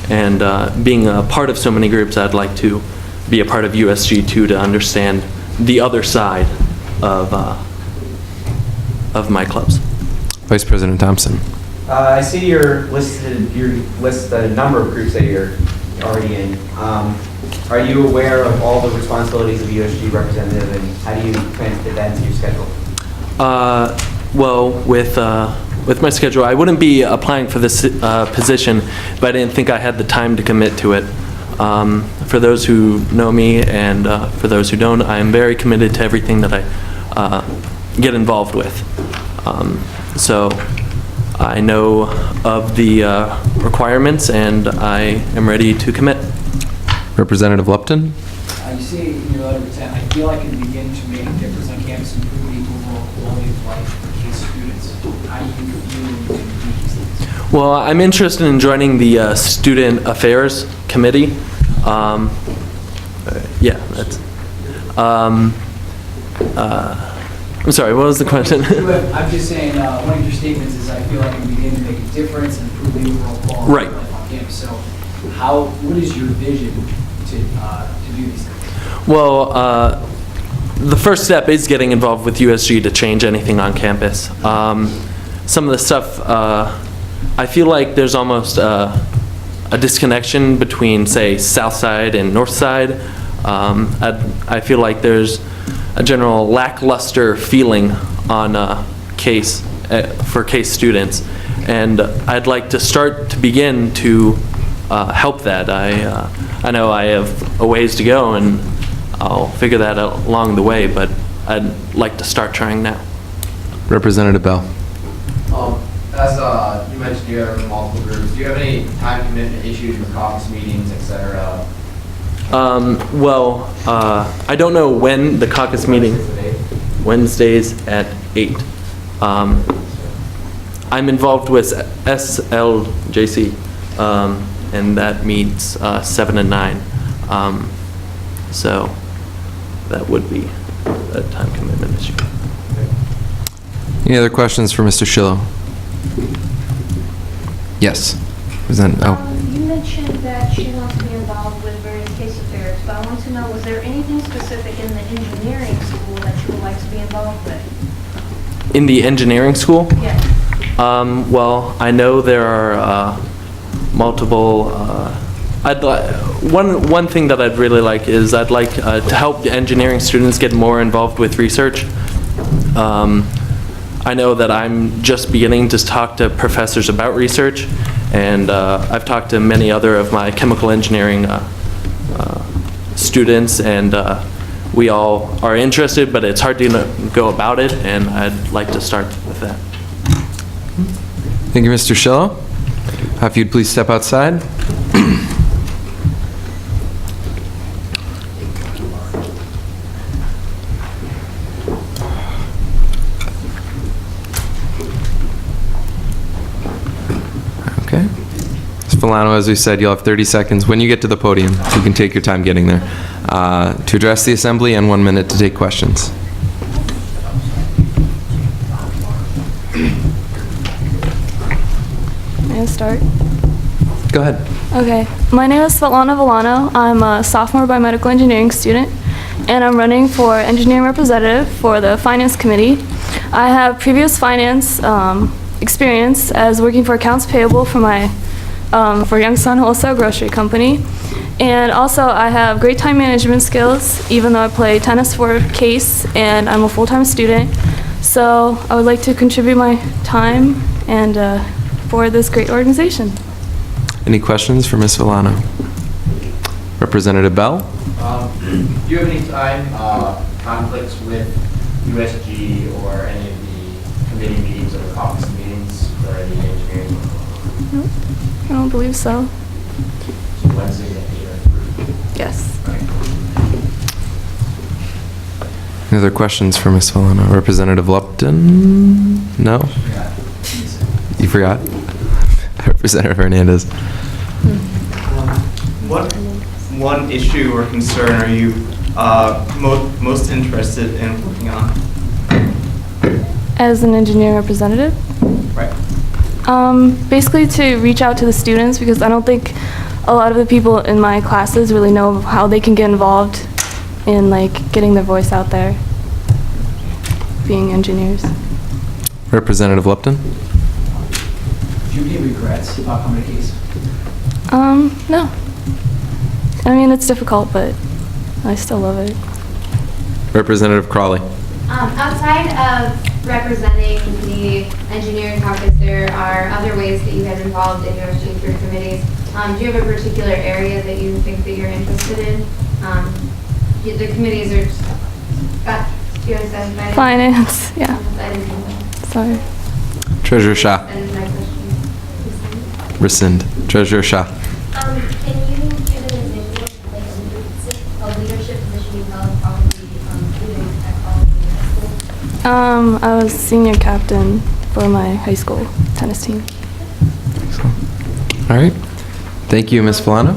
and being a part of so many groups, I'd like to be a part of USG too, to understand the other side of my clubs. Vice President Thompson. I see you list a number of groups that you're already in. Are you aware of all the responsibilities of USG representative, and how do you plan to fit that into your schedule? Well, with my schedule, I wouldn't be applying for this position if I didn't think I had the time to commit to it. For those who know me and for those who don't, I am very committed to everything that I get involved with. So I know of the requirements, and I am ready to commit. Representative Lupton? You say in your letter, I feel like it can begin to make a difference on campus and improve the overall quality of life for CASE students. How do you feel you can do these things? Well, I'm interested in joining the Student Affairs Committee. Yeah, that's. I'm sorry, what was the question? I'm just saying, one of your statements is, I feel like it can begin to make a difference and improve the overall quality of life on campus. So, what is your vision to do these things? Well, the first step is getting involved with USG to change anything on campus. Some of the stuff I feel like there's almost a disconnection between, say, South Side and North Side. I feel like there's a general lackluster feeling on case for case students, and I'd like to start to begin to help that. I know I have a ways to go, and I'll figure that out along the way, but I'd like to start trying now. Representative Bell. As you mentioned, you have multiple groups. Do you have any time commitment issues with caucus meetings, et cetera? Well, I don't know when the caucus meeting. Wednesdays at 8. I'm involved with SLJC, and that meets 7 and 9. So that would be a time commitment issue. Any other questions for Mr. Schillo? Yes. You mentioned that she wants to be involved with various case affairs, but I want to know, was there anything specific in the engineering school that you would like to be involved with? In the engineering school? Yes. Well, I know there are multiple. One thing that I'd really like is I'd like to help engineering students get more involved with research. I know that I'm just beginning to talk to professors about research, and I've talked to many other of my chemical engineering students, and we all are interested, but it's hard to go about it, and I'd like to start with that. Thank you, Mr. Schillo. If you'd please step outside. Okay. Ms. Filano, as we said, you'll have 30 seconds when you get to the podium. You can take your time getting there to address the assembly, and 1 minute to take questions. May I start? Go ahead. Okay. My name is Svetlana Volano. I'm a sophomore biomedical engineering student, and I'm running for engineering representative for the finance committee. I have previous finance experience as working for accounts payable for my for Youngstown Wholesale Grocery Company. And also I have great time management skills, even though I play tennis for Case and I'm a full-time student. So I would like to contribute my time and for this great organization. Any questions for Ms. Villano? Representative Bell? Do you have any time conflicts with USG or any of the committee meetings or the caucus meetings for any engineering? No, I don't believe so. So Wednesday at 8. Yes. Any other questions for Ms. Villano? Representative Lupton? No? You forgot? Representative Hernandez. What one issue or concern are you most interested in working on? As an engineering representative? Right. Basically to reach out to the students, because I don't think a lot of the people in my classes really know how they can get involved in like getting their voice out there, being engineers. Representative Lupton? Do you have any regrets about coming to Case? No. I mean, it's difficult, but I still love it. Representative Crawley? Outside of representing the engineering caucus, there are other ways that you get involved in your through committees. Do you have a particular area that you think that you're interested in? The committees are, do you understand finance? Finance, yeah. I didn't know that. Sorry. Treasurer Shah? That is my question. Rescind. Treasurer Shah? Can you give an example of like a leadership position you held probably leading at college and high school? I was senior captain for my high school tennis team. All right. Thank you, Ms. Filano.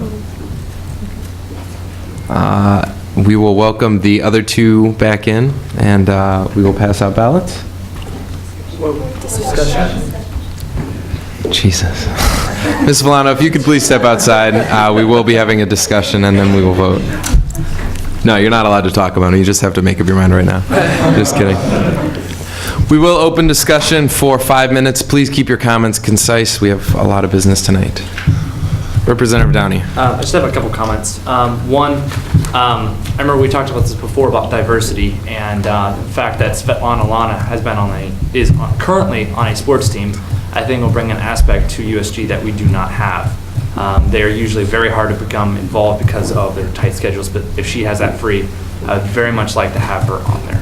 We will welcome the other two back in, and we will pass out ballots. Discussion. Jesus. Ms. Villano, if you could please step outside, we will be having a discussion and then we will vote. No, you're not allowed to talk about it. You just have to make up your mind right now. Just kidding. We will open discussion for 5 minutes. Please keep your comments concise. We have a lot of business tonight. Representative Downey. I just have a couple comments. One, I remember we talked about this before about diversity and the fact that Svetlana Lana is currently on a sports team. I think will bring an aspect to USG that we do not have. They are usually very hard to become involved because of their tight schedules, but if she has that free, I would very much like to have her on there.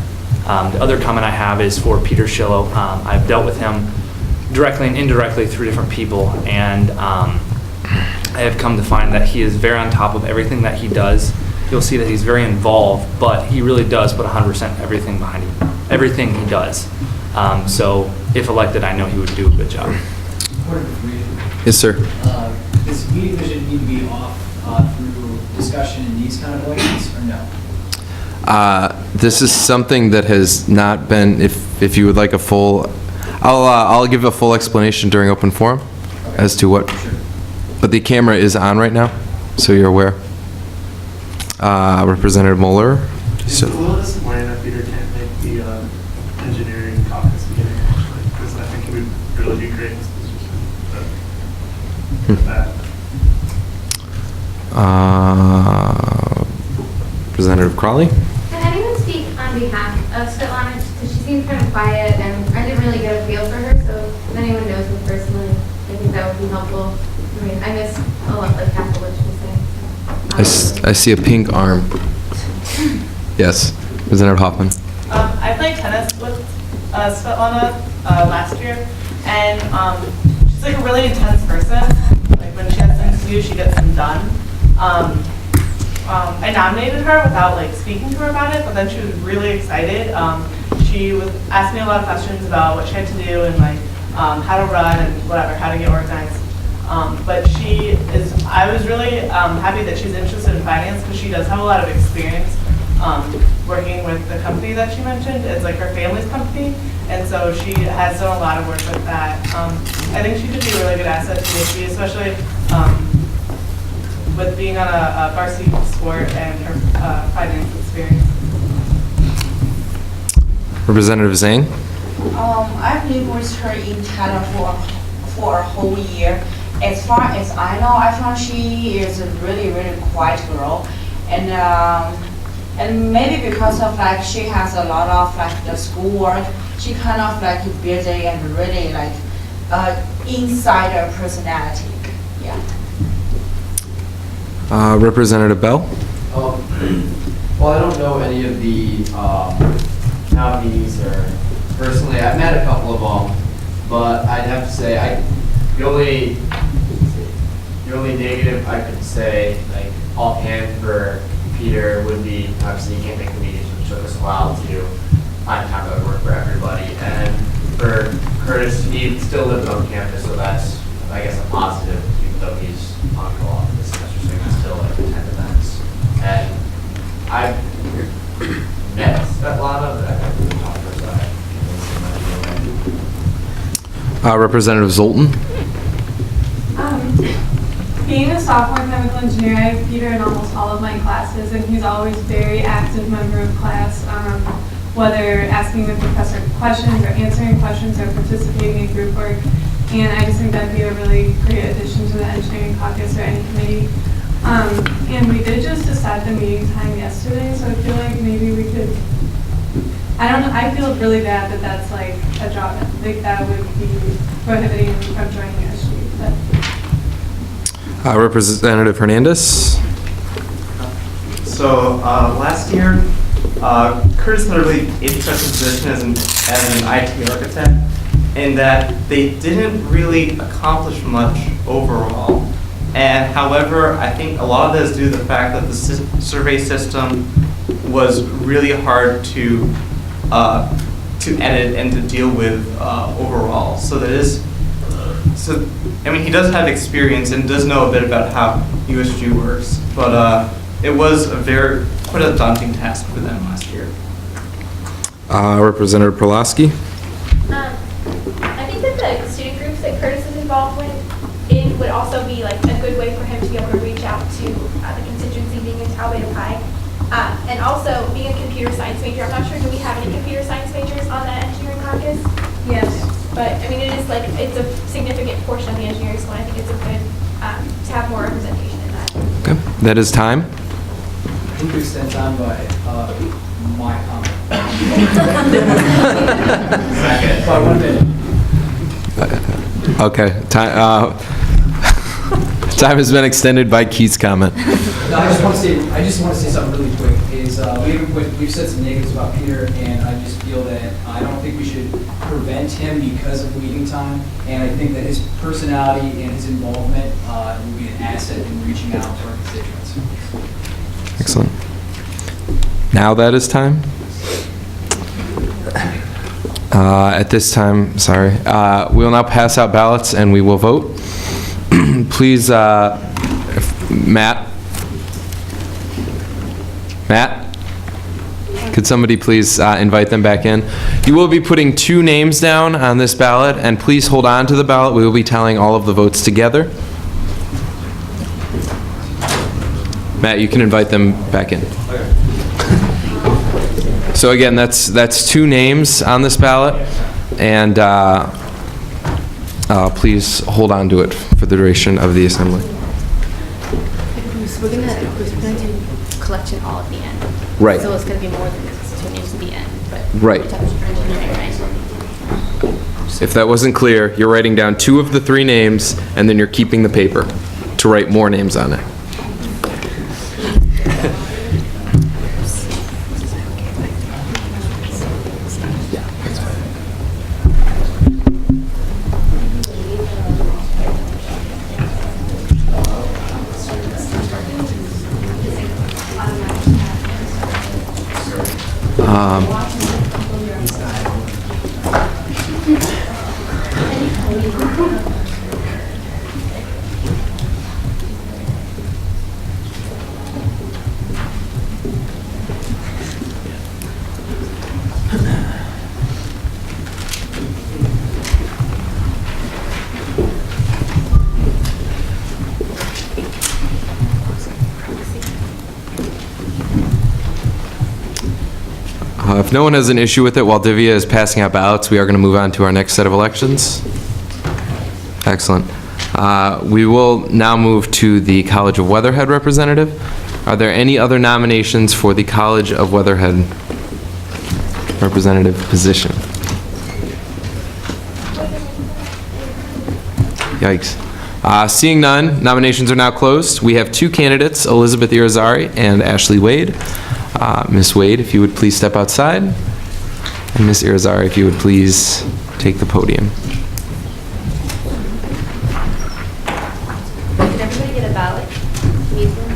The other comment I have is for Peter Schillo. I've dealt with him directly and indirectly through different people, and I have come to find that he is very on top of everything that he does. You'll see that he's very involved, but he really does put 100% everything behind everything he does. So if elected, I know he would do a good job. Yes, sir. Does meeting vision need to be off through discussion in these kind of ways, or no? This is something that has not been, if you would like a full, I'll give a full explanation during open forum as to what, but the camera is on right now, so you're aware. Representative Mueller. It's a little disappointing that Peter can't make the engineering caucus meeting, actually, because I think he would really be great in this position. But Representative Crawley. Can anyone speak on behalf of Svetlana? Because she seems kind of quiet, and I didn't really get a feel for her. So if anyone knows her personally, I think that would be helpful. I mean, I miss a lot like half of what she was saying. I see a pink arm. Yes, Representative Hoffman. I played tennis with Svetlana last year, and she's like a really intense person. Like when she has things to do, she gets them done. I nominated her without like speaking to her about it, but then she was really excited. She was asked me a lot of questions about what she had to do and like how to run and whatever, how to get organized. But I was really happy that she's interested in finance because she does have a lot of experience working with the company that she mentioned. It's like her family's company, and so she has done a lot of work with that. I think she could be a really good asset to USG, especially with being on a varsity sport and her finance experience. Representative Zhang. I've lived with her in China for a whole year. As far as I know, I found she is a really, really quiet girl, and maybe because of like she has a lot of like the schoolwork, she kind of like busy and really like insider personality. Yeah. Representative Bell. Well, I don't know any of the nominees or personally. I've met a couple of them, but I'd have to say the only negative I could say, like offhand for Peter, would be obviously you can't make the meetings, which took us a while to find time that would work for everybody. And for Curtis, he still lives on campus, so that's I guess a positive, even though he's on co-op this semester, so he can still like attend events. And I've met Svetlana, but I've never really talked to her, so Representative Zoltan. Being a sophomore chemical engineer, I have Peter in almost all of my classes, and he's always a very active member of class, whether asking the professor questions or answering questions or participating in group work. And I just think that'd be a really great addition to the engineering caucus or any committee. And we did just decide the meeting time yesterday, so I feel like maybe we could, I don't know, I feel really bad that that's like a job, like that would be prohibiting me from joining USG. Representative Hernandez. So last year, Curtis had a really interesting position as an IT architect, in that they didn't really accomplish much overall. And however, I think a lot of that is due to the fact that the survey system was really hard to edit and to deal with overall. So that is, I mean, he does have experience and does know a bit about how USG works, but it was quite a daunting task for them last year. Representative Perlowski. I think that the student groups that Curtis is involved in would also be like a good way for him to be able to reach out to the constituency being in Talbot High. And also being a computer science major, I'm not sure, do we have any computer science majors on that engineering Marcus? Yes. But, I mean, it is like, it's a significant portion of the engineering school, and I think it's a good, to have more representation in that. Okay, that is time. I think we extend time by my comment. By 1 minute. Okay, time, time has been extended by Keith's comment. No, I just want to say something really quick. Is we've said some negatives about Peter, and I just feel that I don't think we should prevent him because of waiting time. And I think that his personality and his involvement will be an asset in reaching out to our constituents. Excellent. Now that is time. At this time, sorry, we will now pass out ballots and we will vote. Please, Matt, could somebody please invite them back in? You will be putting 2 names down on this ballot, and please hold on to the ballot. We will be tallying all of the votes together. Matt, you can invite them back in. So again, that's 2 names on this ballot, and please hold on to it for the duration of the assembly. So we're gonna do collection all at the end. Right. So it's gonna be more than 2 names at the end, but. Right. we're talking for engineering, right? If that wasn't clear, you're writing down 2 of the 3 names, and then you're keeping the paper to write more names on it. If no one has an issue with it, while Divya is passing out ballots, we are going to move on to our next set of elections. Excellent. We will now move to the College of Weatherhead representative. Are there any other nominations for the College of Weatherhead representative position? Yikes. Seeing none, nominations are now closed. We have 2 candidates, Elizabeth Irizarry and Ashley Wade. Ms. Wade, if you would please step outside. And Ms. Irizarry, if you would please take the podium. Can everybody get a ballot? Easily?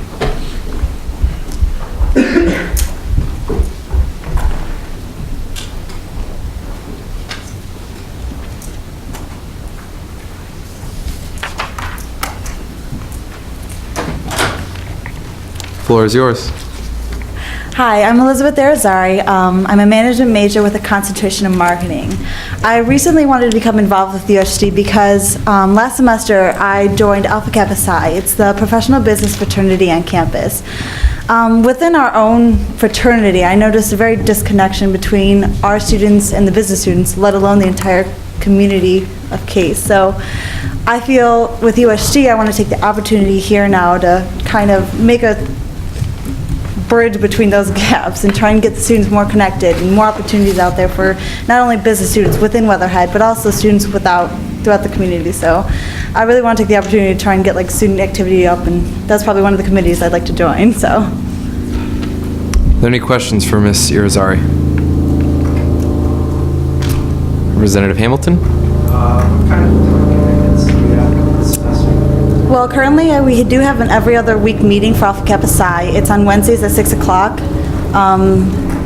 Floor is yours. Hi, I'm Elizabeth Irizarry. I'm a management major with a concentration in marketing. I recently wanted to become involved with the USD because last semester I joined Alpha Kappa Psi. It's the professional business fraternity on campus. Within our own fraternity, I noticed a very disconnection between our students and the business students, let alone the entire community of Case. So I feel with USD, I want to take the opportunity here now to kind of make a bridge between those gaps and try and get the students more connected and more opportunities out there for not only business students within Weatherhead, but also students throughout the community. So I really want to take the opportunity to try and get like student activity up, and that's probably one of the committees I'd like to join. So. Are there any questions for Ms. Irizarry? Representative Hamilton? What kind of commitments do we have this semester? Well, currently we do have an every other week meeting for Alpha Kappa Psi. It's on Wednesdays at 6 o'clock.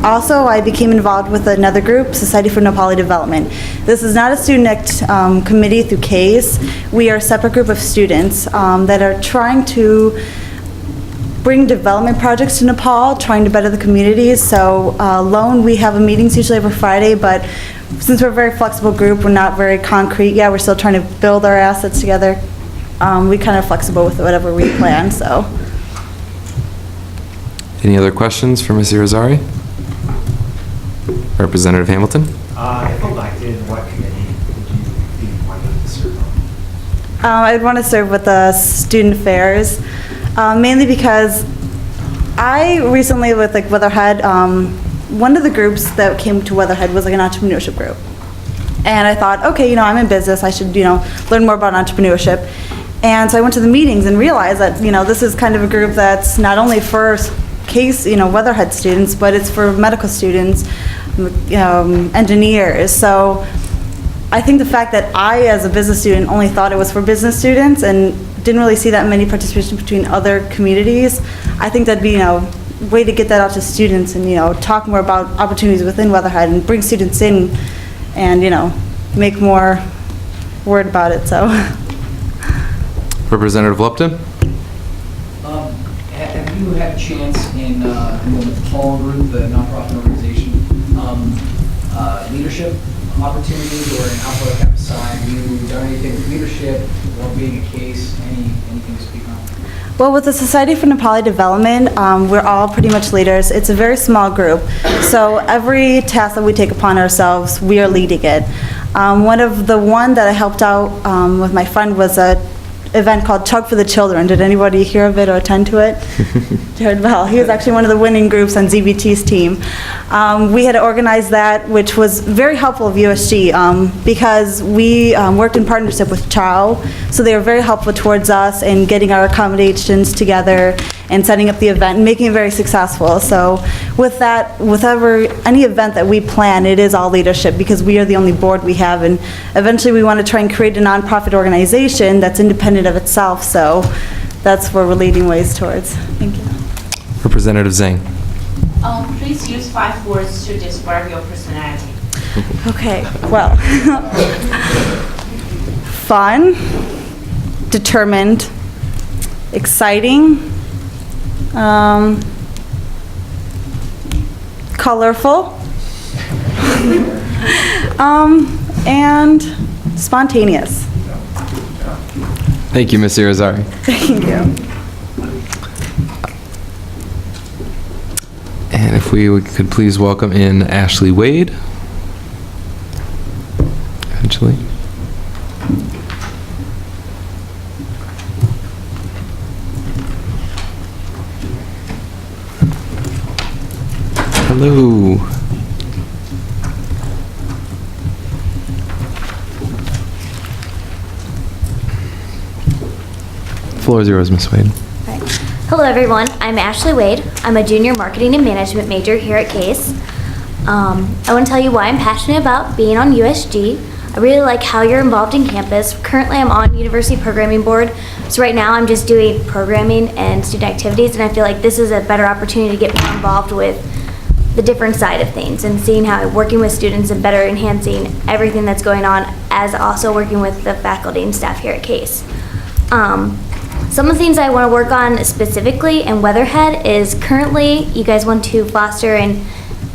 Also, I became involved with another group, Society for Nepali Development. This is not a student committee through CASE. We are a separate group of students that are trying to bring development projects to Nepal, trying to better the communities. So alone, we have a meetings usually every Friday, but since we're a very flexible group, we're not very concrete. Yeah, we're still trying to build our assets together. We kind of flexible with whatever we plan, so. Any other questions for Ms. Irizarry? Representative Hamilton? If elected, what committee would you be wanting to serve on? I'd want to serve with the student affairs, mainly because I recently, with like Weatherhead, one of the groups that came to Weatherhead was like an entrepreneurship group. And I thought, okay, I'm in business, I should, learn more about entrepreneurship. And so I went to the meetings and realized that, this is kind of a group that's not only for case, Weatherhead students, but it's for medical students, engineers. So I think the fact that I, as a business student, only thought it was for business students and didn't really see that many participation between other communities, I think that'd be, a way to get that out to students and, talk more about opportunities within Weatherhead and bring students in and, make more word about it, so. Representative Lupton? Have you had a chance in the Paul Group, the nonprofit organization, leadership opportunities or an output of campus side? Have you done anything with leadership or being a case? Anything to speak on? Well, with the Society for Nepali Development, we're all pretty much leaders. It's a very small group, so every task that we take upon ourselves, we are leading it. One that I helped out with my friend was a event called Chug for the Children. Did anybody hear of it or attend to it? Jared Bell. He was actually one of the winning groups on ZBT's team. We had organized that, which was very helpful of USG because we worked in partnership with CHOW, so they were very helpful towards us in getting our accommodations together and setting up the event and making it very successful. So with that, any event that we plan, it is all leadership because we are the only board we have, and eventually we want to try and create a nonprofit organization that's independent of itself, so that's where we're leading ways towards. Thank you. Representative Zhang. Please use 5 words to describe your personality. Okay, well, fun, determined, exciting, colorful, and spontaneous. Thank you, Ms. Irizarry. Thank you. And if we could please welcome in Ashley Wade. Eventually. Hello. The floor is yours, Ms. Wade. Hello everyone, I'm Ashley Wade. I'm a junior marketing and management major here at Case. I want to tell you why I'm passionate about being on USG. I really like how you're involved in campus. Currently I'm on University Programming Board, so right now I'm just doing programming and student activities, and I feel like this is a better opportunity to get more involved with the different side of things and seeing how working with students and better enhancing everything that's going on, as also working with the faculty and staff here at Case. Some of the things I want to work on specifically in Weatherhead is currently you guys want to foster and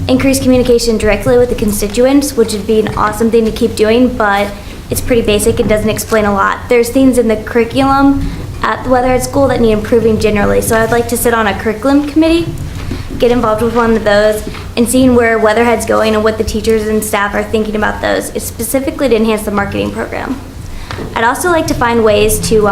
increase communication directly with the constituents, which would be an awesome thing to keep doing, but it's pretty basic. It doesn't explain a lot. There's things in the curriculum at the Weatherhead School that need improving generally, so I'd like to sit on a curriculum committee, get involved with one of those, and seeing where Weatherhead's going and what the teachers and staff are thinking about those, is specifically to enhance the marketing program. I'd also like to find ways to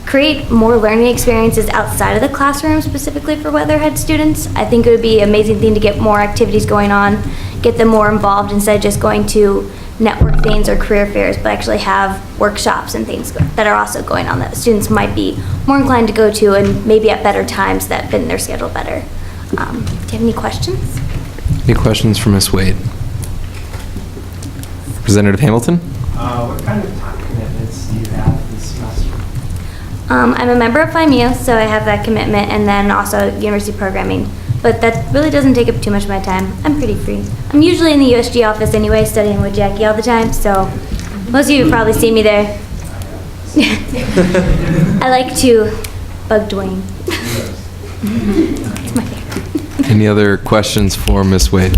create more learning experiences outside of the classroom, specifically for Weatherhead students. I think it would be an amazing thing to get more activities going on, get them more involved instead of just going to network things or career fairs, but actually have workshops and things that are also going on that students might be more inclined to go to and maybe at better times that fit in their schedule better. Do you have any questions? Any questions for Ms. Wade? Representative Hamilton? What kind of time commitments do you have this semester? I'm a member of FIMEO, so I have that commitment, and then also university programming. But that really doesn't take up too much of my time. I'm pretty free. I'm usually in the USG office anyway, studying with Jackie all the time, so most of you have probably seen me there. I like to bug Dwayne. It's my favorite. Any other questions for Ms. Wade?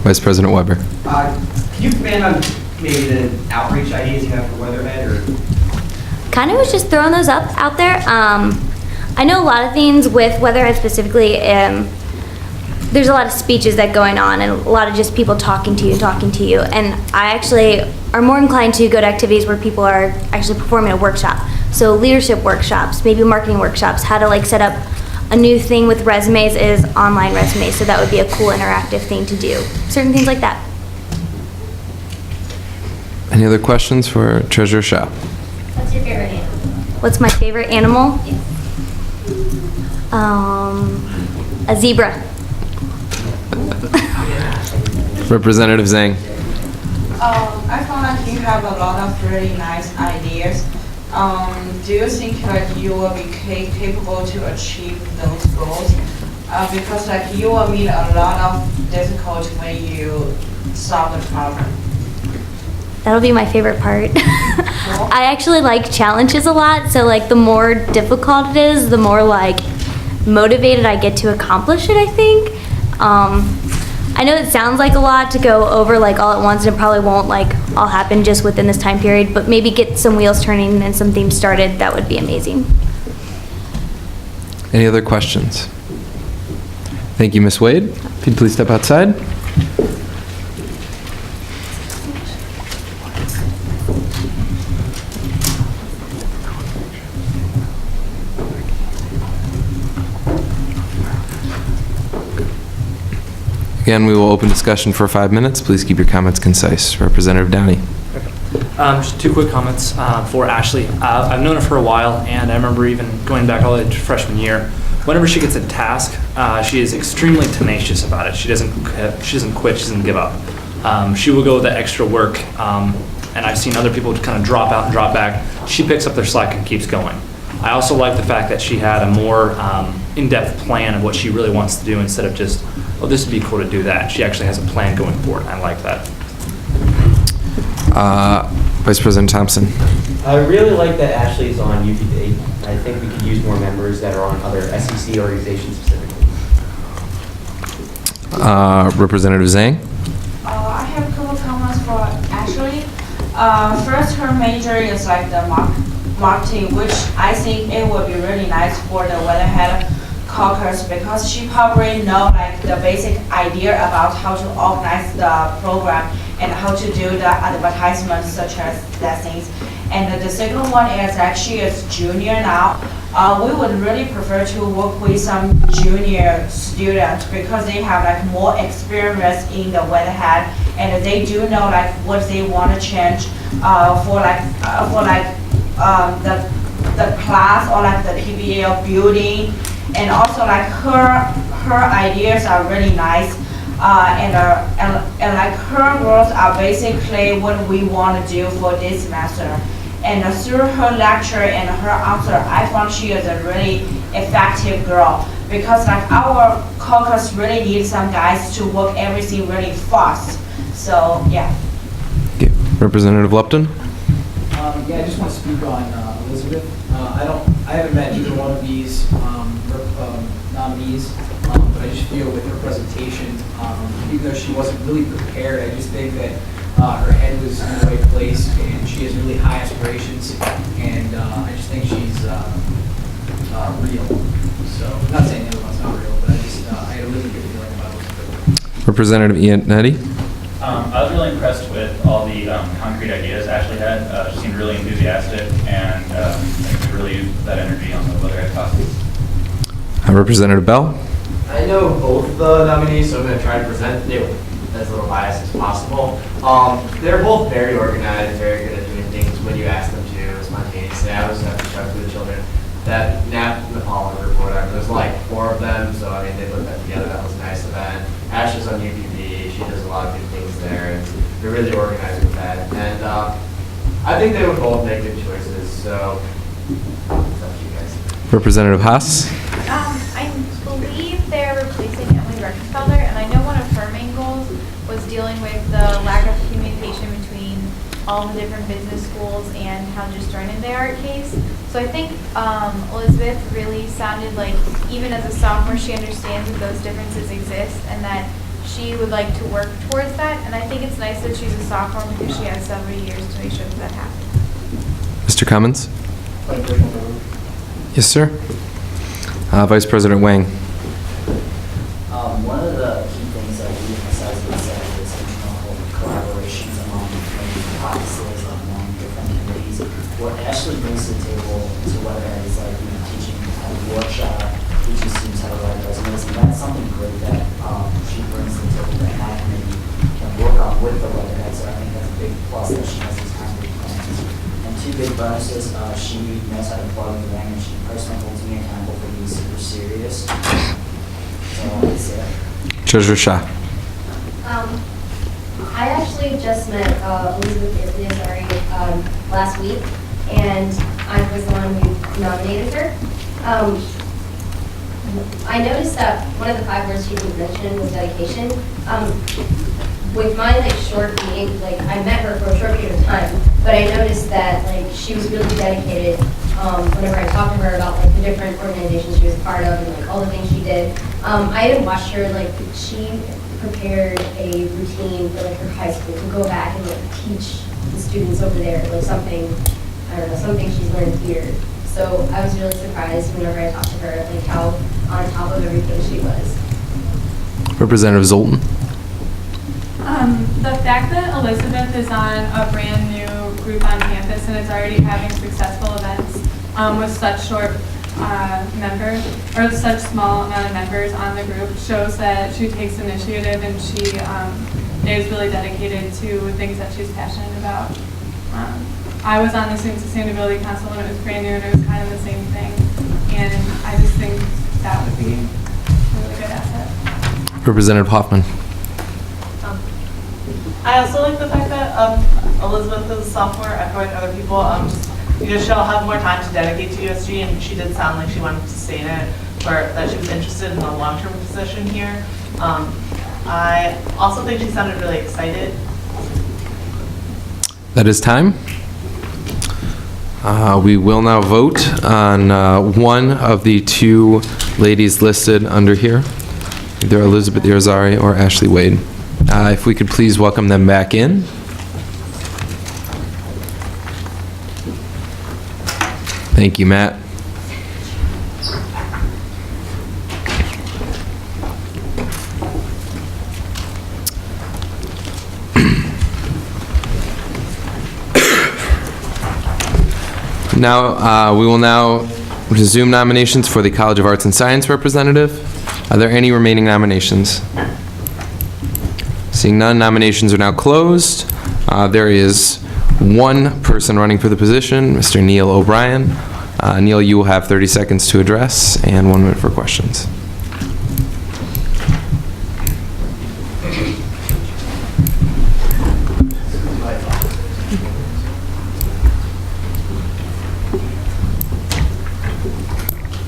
Vice President Weber. Can you expand on maybe the outreach ideas you have for Weatherhead, or? Kind of was just throwing those out there. I know a lot of things with Weatherhead specifically. there's a lot of speeches that going on and a lot of just people talking to you. And I actually are more inclined to go to activities where people are actually performing a workshop. So leadership workshops, maybe marketing workshops, how to like set up a new thing with resumes is online resumes. So that would be a cool interactive thing to do. Certain things like that. Any other questions for Treasurer Shah? What's your favorite animal? What's my favorite animal? A zebra. Representative Zhang. I found like you have a lot of really nice ideas. Do you think like you will be capable to achieve those goals? Because like you will meet a lot of difficulty when you solve the problem. That'll be my favorite part. I actually like challenges a lot, so like the more difficult it is, the more like motivated I get to accomplish it, I think. I know it sounds like a lot to go over like all at once, and it probably won't like all happen just within this time period, but maybe get some wheels turning and some things started, that would be amazing. Any other questions? Thank you, Ms. Wade. If you'd please step outside. Again, we will open discussion for 5 minutes. Please keep your comments concise. Representative Downey. Just 2 quick comments for Ashley. I've known her for a while, and I remember even going back all the way to freshman year. Whenever she gets a task, she is extremely tenacious about it. She doesn't quit. She doesn't give up. She will go the extra work, and I've seen other people kind of drop out and drop back. She picks up their slack and keeps going. I also like the fact that she had a more in-depth plan of what she really wants to do instead of just, oh, this would be cool to do that. She actually has a plan going forward. I like that. Vice President Thompson. I really like that Ashley's on UPD. I think we could use more members that are on other SEC organizations specifically. Representative Zhang. I have a couple comments for Ashley. First, her major is like the marketing, which I think it would be really nice for the Weatherhead caucus because she probably know like the basic idea about how to organize the program and how to do the advertisements such as that things. And the second one is that she is junior now. We would really prefer to work with some junior students because they have like more experience in the Weatherhead and they do know like what they want to change for the class or like the PBL building. And also like her ideas are really nice and like her goals are basically what we want to do for this semester. And through her lecture and her answer, I found she is a really effective girl because like our caucus really needs some guys to work everything really fast. So yeah. Okay. Representative Lupton. Yeah, I just want to speak on Elizabeth. I haven't met either one of these nominees, but I just feel with her presentation, even though she wasn't really prepared, I just think that her head was in the right place, and she has really high aspirations, and I just think she's real. So, I'm not saying the other one's not real, but I had a really good feeling about Elizabeth. Representative Iannetti. I was really impressed with all the concrete ideas Ashley had. She seemed really enthusiastic and I could really use that energy on the Weatherhead classes. Representative Bell. I know both the nominees, so I'm going to try to present it with as little bias as possible. They're both very organized, very good at doing things when you ask them to spontaneously. I was at the truck with the children. That nap in the Pollard group or whatever, there's like 4 of them, so I mean, they put that together. That was a nice event. Ashley's on UPB. She does a lot of good things there. And they're really organized with that. And I think they would both make good choices, so it's up to you guys. Representative Haas. I believe they're replacing Emily Reckenfelder, and I know one of her main goals was dealing with the lack of communication between all the different business schools and how disjointed they are at Case. So I think Elizabeth really sounded like, even as a sophomore, she understands that those differences exist and that she would like to work towards that. And I think it's nice that she's a sophomore because she has several years to make sure that that happens. Mr. Cummins. Yes, sir. Vice President Wang. One of the classes among different committees. What Ashley brings to the table to Weatherhead is like, teaching how to workshop, teaching students how to write resumes, and that's something great that she brings to the table that my committee can work on with the Weatherhead. So I think that's a big plus that she has these concrete plans. And two big bonuses, she knows how to plug the language. She personally holds me accountable for being super serious. So I wanted to say that. Treasurer Shah. I actually just met Elizabeth Irizarry last week, and I was the one who nominated her. I noticed that one of the 5 words she didn't mention was dedication. With my short meeting, I met her for a short period of time, but I noticed that she was really dedicated. Whenever I talked to her about the different organizations she was a part of and all the things she did, I had watched her she prepared a routine for her high school to go back and teach the students over there something, I don't know, something she's learned here. So I was really surprised whenever I talked to her how on top of everything she was. Representative Zoltan. The fact that Elizabeth is on a brand new group on campus and is already having successful events with such short members, or such small amount of members on the group, shows that she takes initiative and she is really dedicated to things that she's passionate about. I was on the Student Sustainability Council when it was brand new and it was kind of the same thing, and I just think that would be a really good asset. Representative Hoffman. I also like the fact that Elizabeth is a sophomore, echoing other people. She'll have more time to dedicate to USG, and she did sound like she wanted to stay in it, or that she was interested in a long-term position here. I also think she sounded really excited. That is time. We will now vote on one of the 2 ladies listed under here, either Elizabeth Irizarry or Ashley Wade. If we could please welcome them back in. Thank you, Matt. Now, we will now resume nominations for the College of Arts and Science representative. Are there any remaining nominations? Seeing none, nominations are now closed. There is 1 person running for the position, Mr. Neil O'Brien. Neil, you will have 30 seconds to address and 1 minute for questions.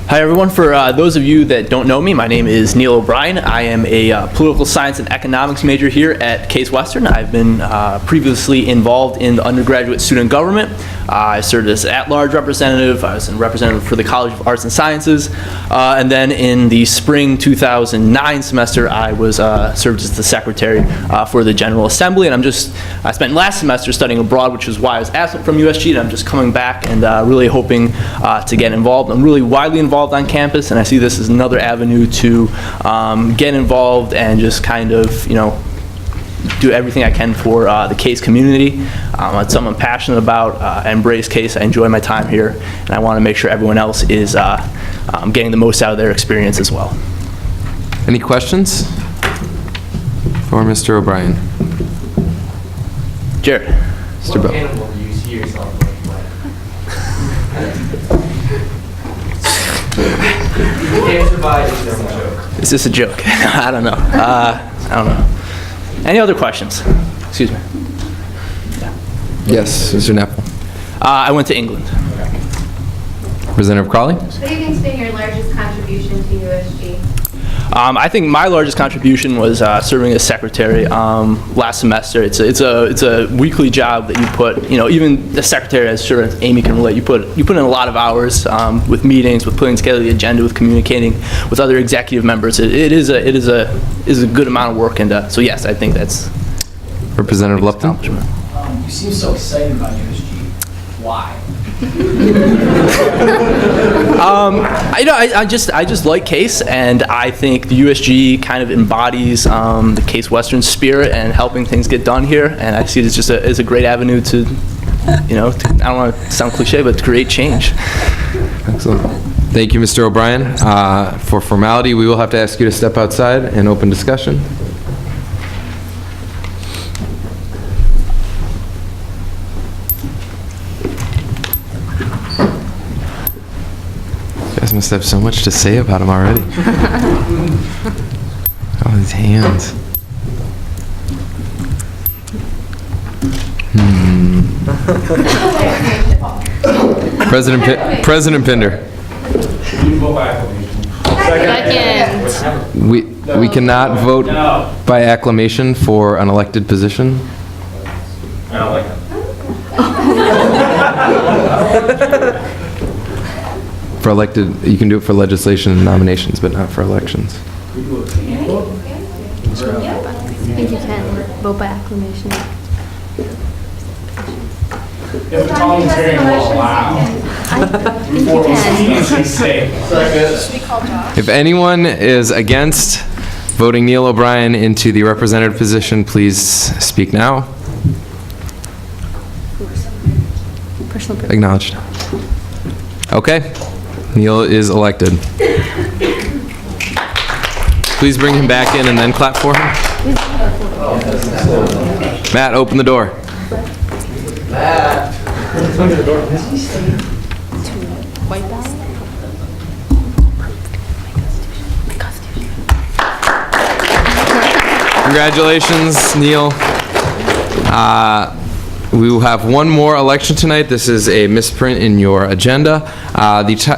Hi everyone, for those of you that don't know me, my name is Neil O'Brien. I am a political science and economics major here at Case Western. I've been previously involved in the undergraduate student government. I served as at-large representative. I was a representative for the College of Arts and Sciences. And then in the spring 2009 semester, I was served as the secretary for the General Assembly. And I spent last semester studying abroad, which is why I was absent from USG. And I'm just coming back and really hoping to get involved. I'm really widely involved on campus, and I see this as another avenue to get involved and just kind of, do everything I can for the Case community. It's something I'm passionate about. I embrace Case. I enjoy my time here, and I want to make sure everyone else is getting the most out of their experience as well. Any questions for Mr. O'Brien? Jared. Mr. Bell. animal do you see yourself Is this a joke? I don't know. I don't know. Any other questions? Excuse me. Yes, Mr. Knapp. I went to England. Representative Crawley? What do you think's been your largest contribution to USG? I think my largest contribution was serving as secretary last semester. It's a weekly job that you put, even the secretary, as sure as Amy can relate, you put in a lot of hours with meetings, with putting together the agenda, with communicating with other executive members. It is a good amount of work, and so yes, I think that's Representative Lupton. You seem so excited about USG. Why? I just like Case, and I think the USG kind of embodies the Case Western spirit and helping things get done here. And I see it as just as a great avenue to, I don't want to sound cliche, but to create change. Excellent. Thank you, Mr. O'Brien. For formality, we will have to ask you to step outside and open discussion. You guys must have so much to say about him already. All these hands. President Pinder. Second. We cannot vote by acclamation for an elected position. I don't like that. For elected, you can do it for legislation and nominations, but not for elections. I think you can vote by acclamation. If the volunteering will allow. I think you can. If anyone is against voting Neil O'Brien into the representative position, please speak now. Personal privilege. Acknowledged. Okay. Neil is elected. Please bring him back in and then clap for him. Matt, open the door. White ballot? Congratulations, Neil. We will have one more election tonight. This is a misprint in your agenda.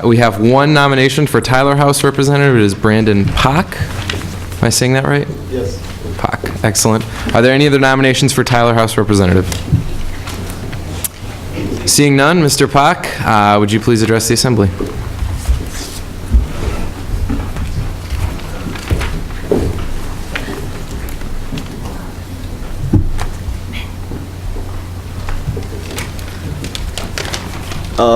We have one nomination for Tyler House representative. It is Brandon Pock. Am I saying that right? Yes. Pock, excellent. Are there any other nominations for Tyler House representative? Seeing none, Mr. Pock, would you please address the assembly?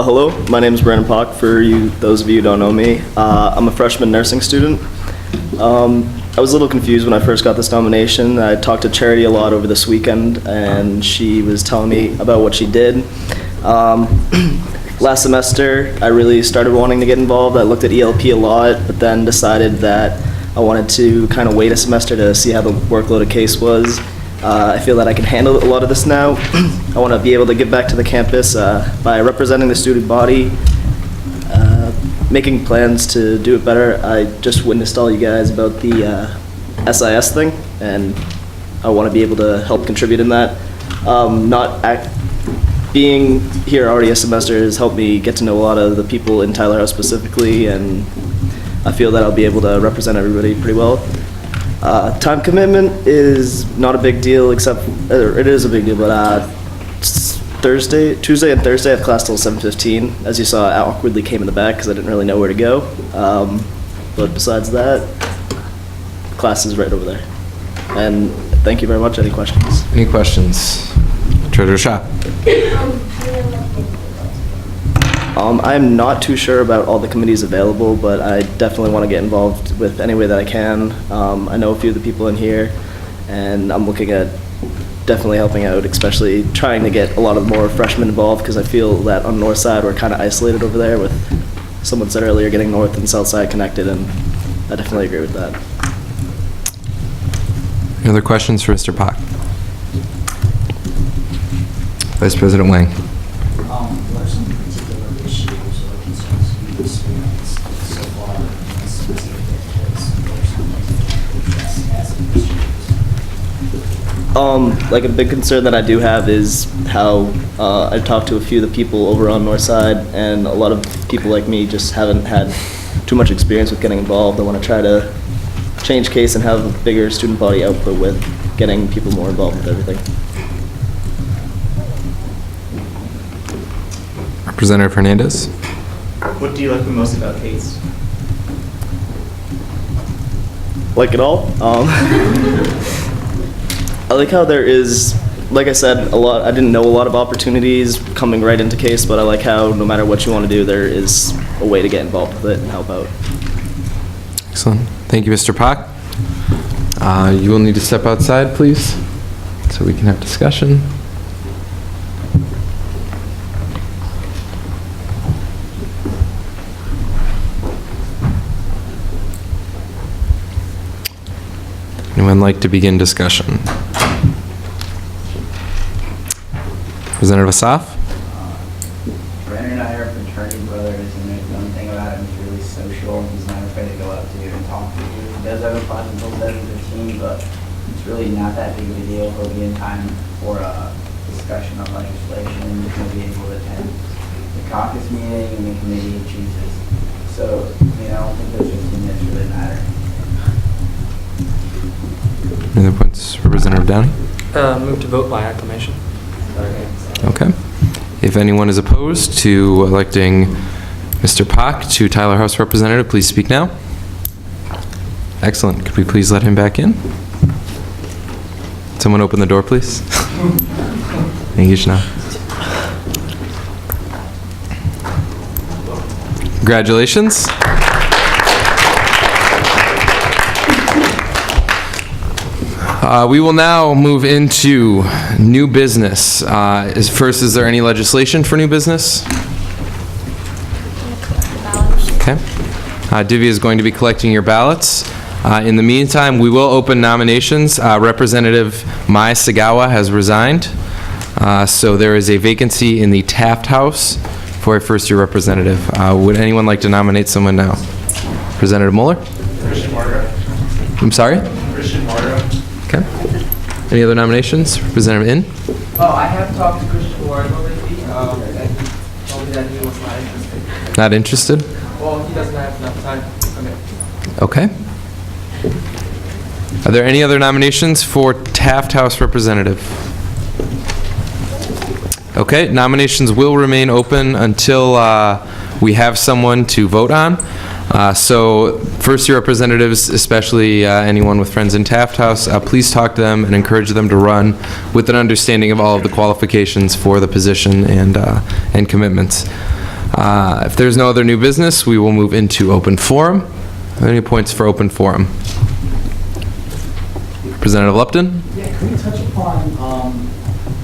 Hello, my name is Brandon Pock, for those of you who don't know me. I'm a freshman nursing student. I was a little confused when I first got this nomination. I talked to Charity a lot over this weekend, and she was telling me about what she did. Last semester, I really started wanting to get involved. I looked at ELP a lot, but then decided that I wanted to kind of wait a semester to see how the workload of Case was. I feel that I can handle a lot of this now. I want to be able to give back to the campus by representing the student body, making plans to do it better. I just witnessed all you guys about the SIS thing, and I want to be able to help contribute in that. Being here already a semester has helped me get to know a lot of the people in Tyler House specifically, and I feel that I'll be able to represent everybody pretty well. Time commitment is not a big deal, it is a big deal, but Tuesday and Thursday I have class till 7:15. As you saw, I awkwardly came in the back because I didn't really know where to go. But besides that, class is right over there. And thank you very much. Any questions? Any questions? Treasurer Shaw. I'm not too sure about all the committees available, but I definitely want to get involved with any way that I can. I know a few of the people in here, and I'm looking at definitely helping out, especially trying to get a lot of more freshmen involved, because I feel that on the north side we're kind of isolated over there with, someone said earlier, getting north and south side connected, and I definitely agree with that. Any other questions for Mr. Pock? Vice President Wang. What are some particular issues or concerns you've experienced so far since you've been in place? What are some things that you've addressed as administrators? Like a big concern that I do have is how I talked to a few of the people over on North Side, and a lot of people like me just haven't had too much experience with getting involved. I want to try to change case and have a bigger student body output with getting people more involved with everything. Representative Hernandez. What do you like the most about Case? Like it all. I like how there is like I said, I didn't know a lot of opportunities coming right into Case, but I like how no matter what you want to do, there is a way to get involved with it and help out. Excellent. Thank you, Mr. Pak. You will need to step outside, please, so we can have discussion. Anyone like to begin discussion? Representative Asaf? Brandon and I are fraternity brothers, and there's one thing about him, he's really social. He's not afraid to go up to you and talk to you. He does have a class until 7:15, but it's really not that big of a deal. He'll be in time for a discussion of legislation. He'll be able to attend the caucus meeting and the committee he chooses. So, I don't think those 15 minutes really matter. Any other points? Representative Downey? Move to vote by acclamation. Okay. If anyone is opposed to electing Mr. Pak to Tyler House Representative, please speak now. Excellent. Could we please let him back in? Someone open the door, please. Thank you, Shana. Congratulations. We will now move into new business. First, is there any legislation for new business? Okay. Divya is going to be collecting your ballots. In the meantime, we will open nominations. Representative Mai Sagawa has resigned, so there is a vacancy in the Taft House for a first-year representative. Would anyone like to nominate someone now? Representative Mueller? Christian Margo. I'm sorry? Christian Margo. Okay. Any other nominations? Representative In? Oh, I have talked to Christian Margo lately, and he told me that he was not interested. Not interested? Well, he doesn't have enough time. Okay. Okay. Are there any other nominations for Taft House representative? Okay, nominations will remain open until we have someone to vote on. So first-year representatives, especially anyone with friends in Taft House, please talk to them and encourage them to run with an understanding of all of the qualifications for the position and commitments. If there's no other new business, we will move into open forum. Are there any points for open forum? Representative Lupton? Yeah, can we touch upon,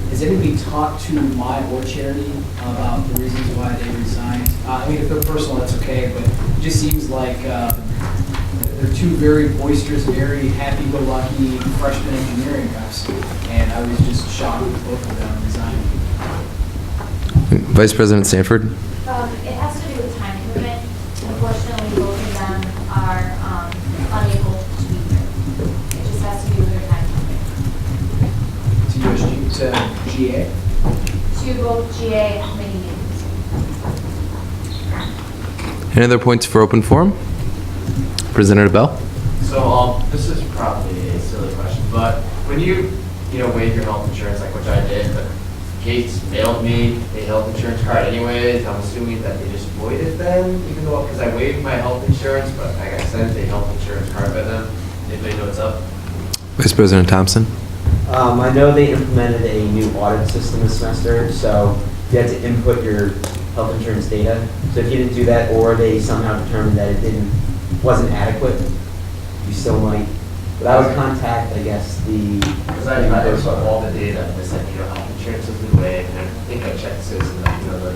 has anybody talked to my or Charity about the reasons why they resigned? I mean, if they're personal, that's okay, but it just seems like they're two very boisterous, very happy-go-lucky freshman engineering guys, and I was just shocked with both of them resigning. Vice President Sanford? It has to do with time commitment. Unfortunately, both of them are unable to be here. It just has to do with their time commitment. To USG, to GA? To both GA and committee meetings. Any other points for open forum? Representative Bell? So, this is probably a silly question, but when you waive your health insurance, like which I did, but Gates mailed me a health insurance card anyways, I'm assuming that they just voided them, even though, because I waived my health insurance, but like I sent a health insurance card by them. Anybody know what's up? Vice President Thompson? I know they implemented a new audit system this semester, so you had to input your health insurance data. So if you didn't do that, or they somehow determined that it wasn't adequate, you still might. But I would contact, I guess, Because I input all the data, and they said, health insurance is the way, and I think I checked this, and it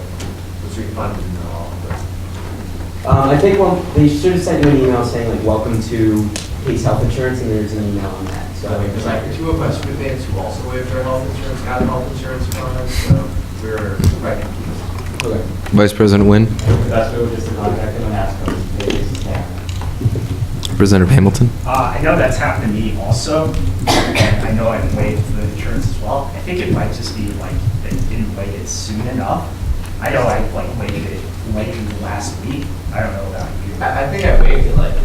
was refunded and all. I think they should have sent you an email saying like, welcome to Case Health Insurance, and there's an email on that. So Because like two of my students who also waived their health insurance got health insurance from us, so we're quite confused. Okay. Vice President Wynn? That's what we just contact them and ask them. Representative Hamilton? I know that's happened to me also, and I know I've waived the insurance as well. I think it might just be like they didn't waive it soon enough. I know I waived it late last week. I don't know about you. I think I waived it like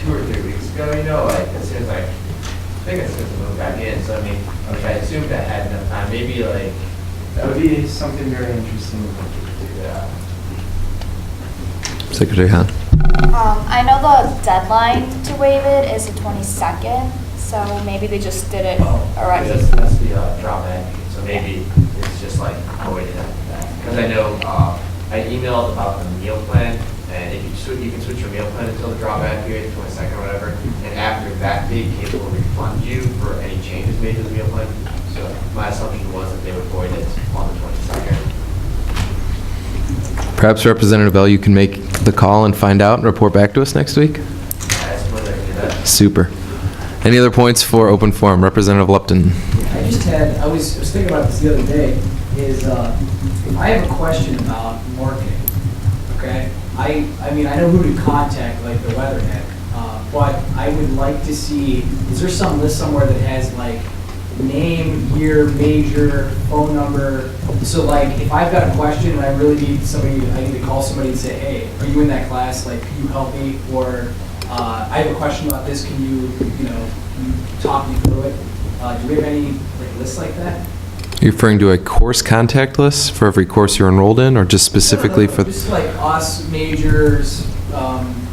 2 or 3 weeks ago, as soon as I think as soon as I moved back in, so I mean, I assumed I had enough time, maybe like. That would be something very interesting to do that. Secretary Hahn? I know the deadline to waive it is the 22nd, so maybe they just did it Oh, already. That's the drop in, so maybe it's just like avoided that. Because I know I emailed about the meal plan, and if you can switch your meal plan until the drop in period, the 22nd or whatever, and after that date, Case will refund you for any changes made to the meal plan. So my assumption was that they would void it on the 22nd. Perhaps Representative Bell, you can make the call and find out and report back to us next week? I suppose I can do that. Super. Any other points for open forum? Representative Lupton. I was thinking about this the other day, is if I have a question about marketing, okay? I mean, I know who to contact, like the weatherhead, but I would like to see, is there some list somewhere that has like name, year, major, phone number? So like, if I've got a question and I really need somebody, I need to call somebody and say, hey, are you in that class? Like, can you help me? Or I have a question about this. Can you talk me through it? Do we have any like lists like that? Are you referring to a course contact list for every course you're enrolled in, or just specifically for Just like us, majors,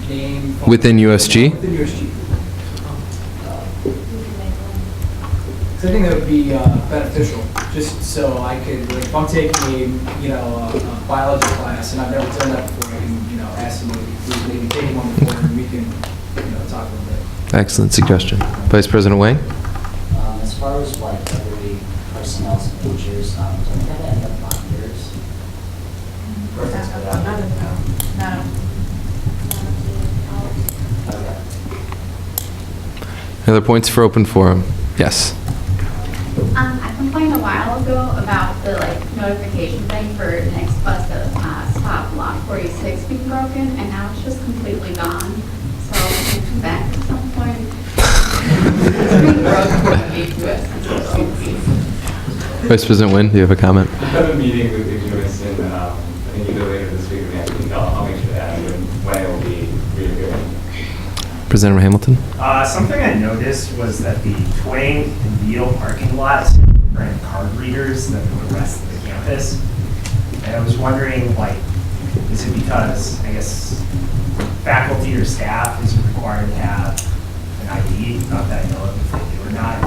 name. phone within USG? Within USG. So I think that would be beneficial, just so I could, like, if I'm taking a biology class and I've never done that before, I can, ask somebody who's maybe taking one before and we can, talk a little bit. Excellent suggestion. Vice President Wang? As far as like every personnel's majors, don't we have any of binders? Any other points for open forum? Yes. I complained a while ago about the notification thing for next bus to stop lot 46 being broken, and now it's just completely gone. So it can come back at some point. It's being broken for the US. Vice President Nguyen, do you have a comment? I have a meeting with the Joyce and I think either later this week or next week. I'll make sure that when it will be reappearing. Representative Hamilton? Something I noticed was that the Twain and Beale parking lot ran card readers than the rest of the campus. And I was wondering, is it because, I guess, faculty or staff isn't required to have an ID? Not that I know of if they do or not.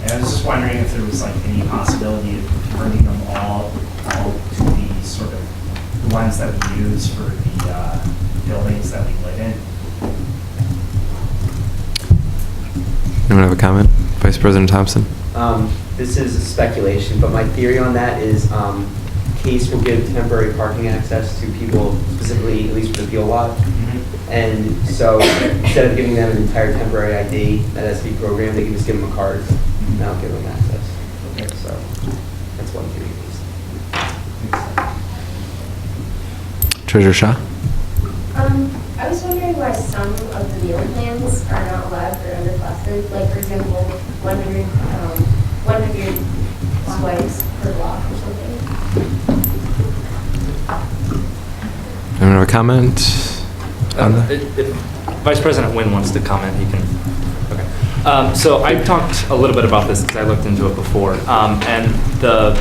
And I was just wondering if there was any possibility of bringing them all to the sort of the ones that we use for the buildings that we live in. Anyone have a comment? Vice President Thompson? This is speculation, but my theory on that is Case will give temporary parking access to people, specifically, at least for the Beale lot. And so instead of giving them an entire temporary ID that has to be programmed, they can just give them a card and now give them access. Okay, so that's one theory. Treasurer Shah? I was wondering why some of the meal plans are not allowed for underclassmen. Like, for example, 100 swipes per block or something. Anyone have a comment on that? If Vice President Nguyen wants to comment, he can. Okay. So I talked a little bit about this because I looked into it before. And the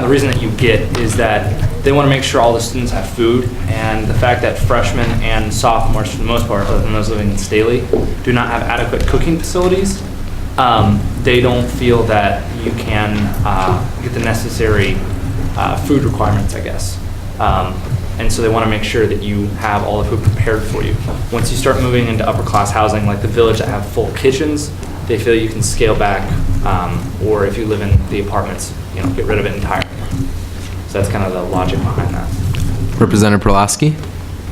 reason that you get is that they want to make sure all the students have food, and the fact that freshmen and sophomores, for the most part, other than those living in Staley, do not have adequate cooking facilities. They don't feel that you can get the necessary food requirements, I guess. And so they want to make sure that you have all the food prepared for you. Once you start moving into upper class housing, like the Village that have full kitchens, they feel you can scale back, or if you live in the apartments, get rid of it entirely. So that's kind of the logic behind that. Representative Perlowski?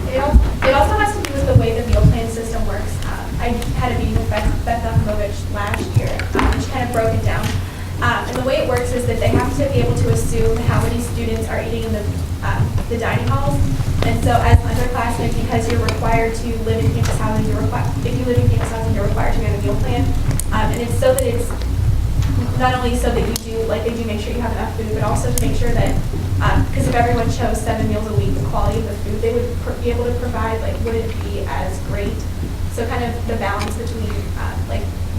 It also has to do with the way the meal plan system works. I had a meeting with Beth Duchovich last year, which kind of broke it down. And the way it works is that they have to be able to assume how many students are eating in the dining halls. And so as underclassmen, because you're required to live in campus housing, if you live in campus housing, you're required to be on a meal plan. And it's so that it's not only so that you do, they do make sure you have enough food, but also to make sure that, because if everyone chose 7 meals a week, the quality of the food they would be able to provide, wouldn't be as great. So kind of the balance between,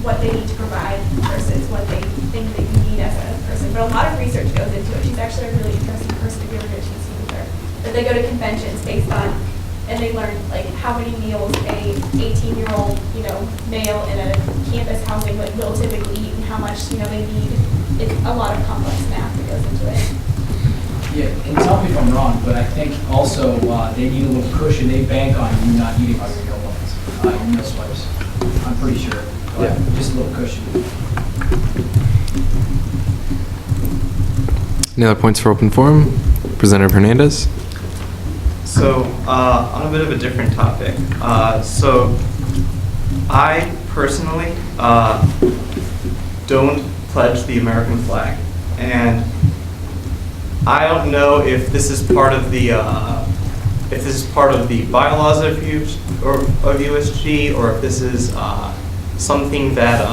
what they need to provide versus what they think that you need as a person. But a lot of research goes into it. She's actually a really interesting person if you ever get a chance to meet her. That they go to conventions based on and they learned like how many meals a 18-year-old, male in a campus housing will typically eat and how much, they need. It's a lot of complex math that goes into it. Yeah, and tell me if I'm wrong, but I think also they need a little cushion. They bank on you not eating all your meal plans, your meal swipes. I'm pretty sure. But just a little cushion. Any other points for open forum? Representative Hernandez? So, on a bit of a different topic. So, I personally don't pledge the American flag. And I don't know if this is part of the bylaws of USG, or if this is something that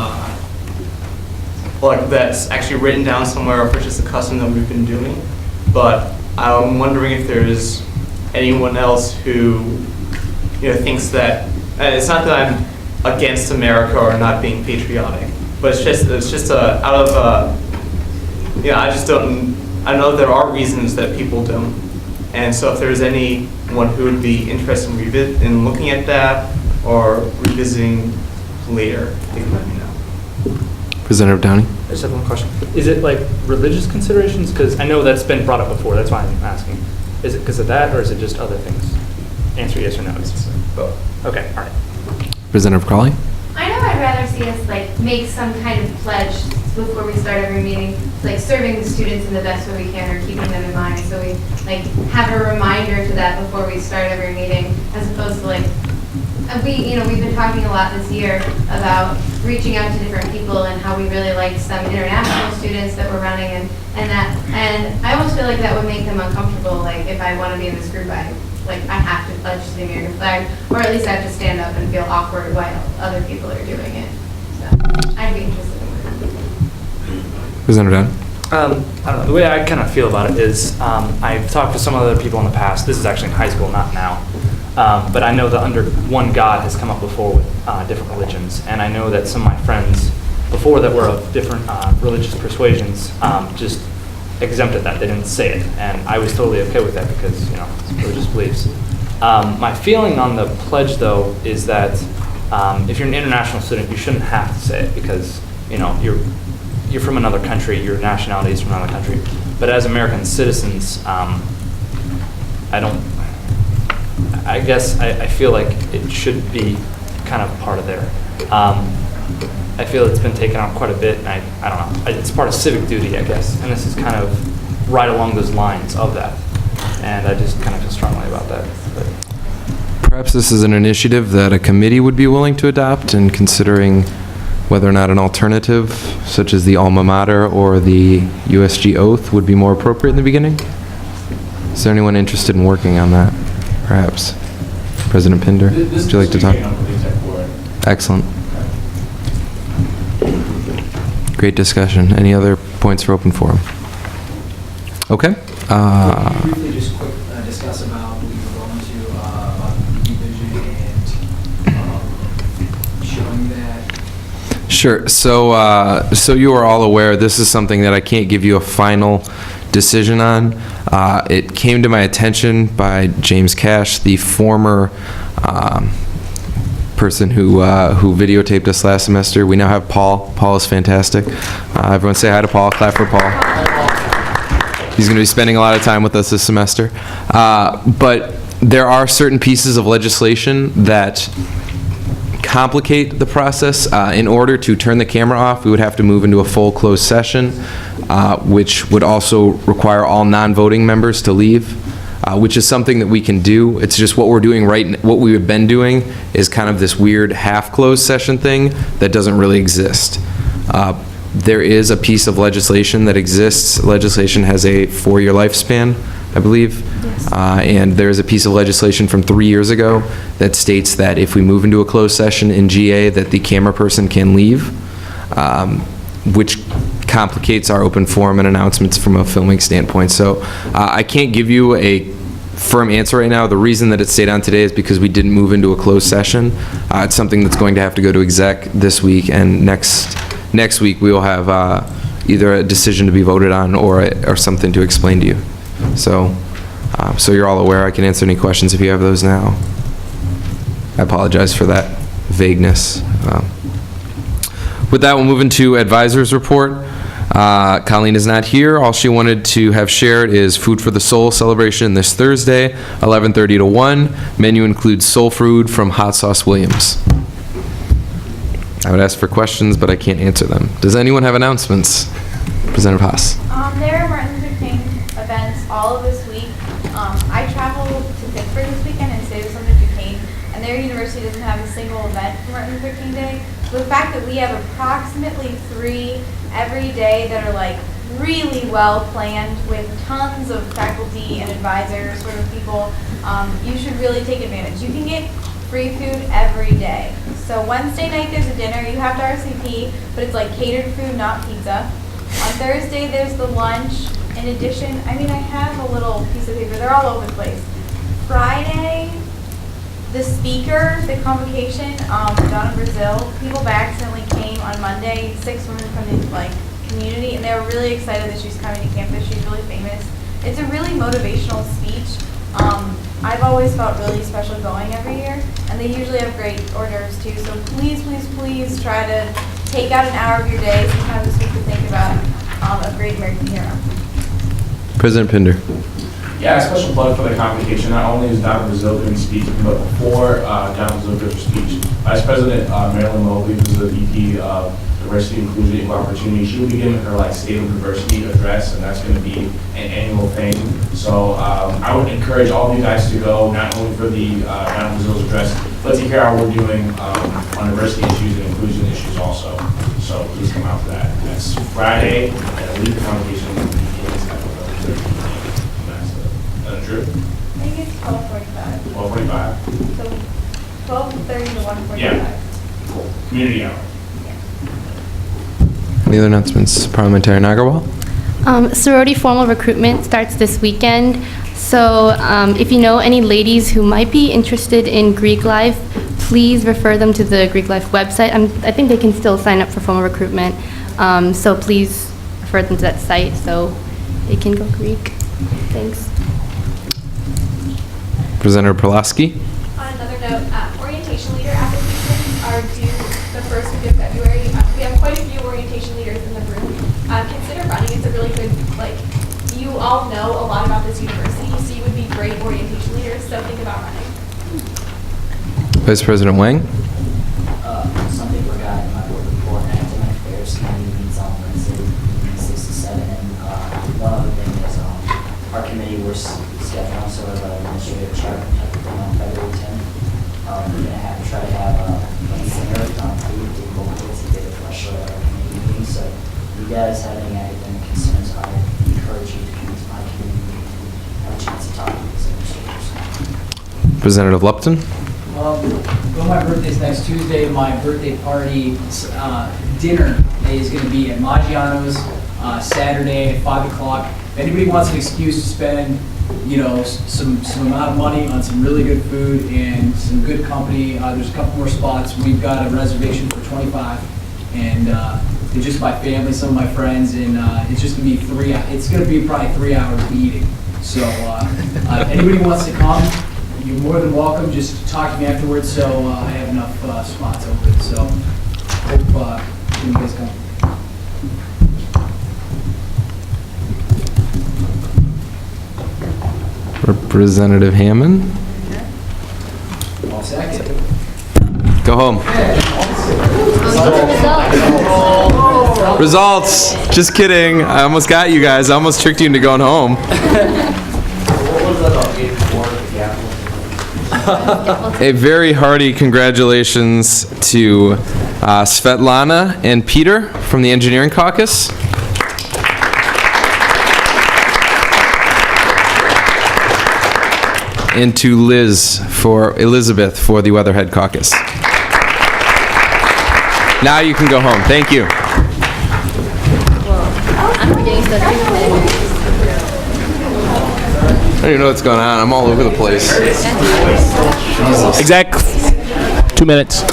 that's actually written down somewhere, or if it's just a custom that we've been doing. But I'm wondering if there's anyone else who thinks that it's not that I'm against America or not being patriotic, but it's just out of I just don't. I know there are reasons that people don't, and so if there's anyone who would be interested in looking at that or revisiting later, they can let me know. Representative Downey? I just have one question. Is it like religious considerations? Because I know that's been brought up before. That's why I'm asking. Is it because of that, or is it just other things? Answer yes or no. It's both. Okay. All right. Representative Crawley? I know I'd rather see us make some kind of pledge before we start every meeting, like serving the students in the best way we can or keeping them in mind. So we have a reminder to that before we start every meeting, as opposed to we've been talking a lot this year about reaching out to different people and how we really like some international students that we're running and I almost feel like that would make them uncomfortable. Like if I want to be in this group, I have to pledge to the American flag, or at least I have to stand up and feel awkward while other people are doing it. So I'd be interested in that. Representative I don't know. The way I kind of feel about it is I've talked to some other people in the past. This is actually in high school, not now. But I know that under one God has come up before with different religions. And I know that some of my friends before that were of different religious persuasions just exempted that. They didn't say it. And I was totally okay with that because, it's religious beliefs. My feeling on the pledge, though, is that if you're an international student, you shouldn't have to say it because, you're from another country, your nationality is from another country. But as American citizens, I feel like it should be kind of part of there. I feel it's been taken out quite a bit, and I don't know. It's part of civic duty, I guess, and this is kind of right along those lines of that. And I just kind of feel strongly about that. But Perhaps this is an initiative that a committee would be willing to adopt, and considering whether or not an alternative, such as the alma mater or the USG oath, would be more appropriate in the beginning? Is there anyone interested in working on that, perhaps? President Pinder, would you like to talk? Excellent. Great discussion. Any other points for open forum? Okay. Can you briefly just quick discuss about what you were going to about the vision and showing that? Sure. So you are all aware this is something that I can't give you a final decision on. It came to my attention by James Cash, the former person who videotaped us last semester. We now have Paul. Paul is fantastic. Everyone say hi to Paul. Clap for Paul. He's going to be spending a lot of time with us this semester. But there are certain pieces of legislation that complicate the process. In order to turn the camera off, we would have to move into a full closed session, which would also require all non-voting members to leave, which is something that we can do. It's just what we're doing what we have been doing is kind of this weird half-closed session thing that doesn't really exist. There is a piece of legislation that exists. Legislation has a 4-year lifespan, I believe. Yes. And there's a piece of legislation from 3 years ago that states that if we move into a closed session in GA, that the camera person can leave, which complicates our open forum and announcements from a filming standpoint. So I can't give you a firm answer right now. The reason that it stayed on today is because we didn't move into a closed session. It's something that's going to have to go to exec this week, and next week we will have either a decision to be voted on or something to explain to you. So So you're all aware. I can answer any questions if you have those now. I apologize for that vagueness. With that, we'll move into advisors report. Colleen is not here. All she wanted to have shared is Food for the Soul celebration this Thursday, 11:30 to 1. Menu includes soul food from Hot Sauce Williams. I would ask for questions, but I can't answer them. Does anyone have announcements? Representative Haas. There are Martin Luther King events all of this week. I traveled to Pittsburgh this weekend and stayed with some Luther King, and their university doesn't have a single event for Martin Luther King Day. So the fact that we have approximately 3 every day that are like really well planned with tons of faculty and advisors, sort of people, you should really take advantage. You can get free food every day. So Wednesday night there's a dinner, you have to RSVP, but it's like catered food, not pizza. On Thursday there's the lunch. In addition, I have a little piece of paper, they're all over the place. Friday, the speaker, the convocation, Donna Brazil, people by accidentally came on Monday, 6 women from the community, and they were really excited that she's coming to campus. She's really famous. It's a really motivational speech. I've always felt really special going every year, and they usually have great hors d'oeuvres too. So please, please, please try to take out an hour of your day sometime this week to think about a great American hero. President Pinder. Yeah, a special plug for the convocation. Not only is Dr. Brazil going to speak, but before Dr. Brazil gives her speech, Vice President Marilyn Mobley, who's the VP of Diversity, Inclusion, Equal Opportunity, she will be giving her State of Diversity address, and that's going to be an annual thing. So I would encourage all of you guys to go, not only for the Dr. Brazil's address, but to hear how we're doing on diversity issues and inclusion issues also. So please come out for that. That's Friday, and I believe the convocation begins at 11:30. True? I think it's 12:45. 12:45. So 12:30 to 1:45. Yeah. Cool. Community hour. Any other announcements? Parliamentarian Agarwal. Sorority formal recruitment starts this weekend. So if you know any ladies who might be interested in Greek life, please refer them to the Greek life website. I think they can still sign up for formal recruitment. So please refer them to that site so they can go Greek. Thanks. Representative Perlasky. On another note, orientation leader applications are due the first week of February. We have quite a few orientation leaders in the room. Consider running. It's a really good, you all know a lot about this university, so you would be great orientation leaders, so think about running. Vice President Wang. Something forgot in my work report, academic affairs committee meets on Wednesday, 6 to 7, and one other thing is our committee, we're stepping on sort of an administrative chart type of thing on February 10th. We're going to try to have one singer, food, do vocals, and get a fresh at our committee meeting. So if you guys have any academic concerns, I encourage you to come to my committee meeting and have a chance to talk to these administrators. Representative Lupton. Well, my birthday's next Tuesday. My birthday party dinner is going to be at Maggiano's Saturday at 5 o'clock. If anybody wants an excuse to spend, some amount of money on some really good food and some good company, there's a couple more spots. We've got a reservation for 25, and it's just my family, some of my friends, and it's just going to be it's going to be probably 3 hours of eating. So if anybody wants to come, you're more than welcome. Just talk to me afterwards, so I have enough spots open. So hope you guys come. Representative Hammond. All second. Go home. Results. Just kidding. I almost got you guys. I almost tricked you into going home. A very hearty congratulations to Svetlana and Peter from the Engineering Caucus. And to Elizabeth for the Weatherhead Caucus. Now you can go home. Thank you. I don't even know what's going on. I'm all over the place. Exact 2 minutes.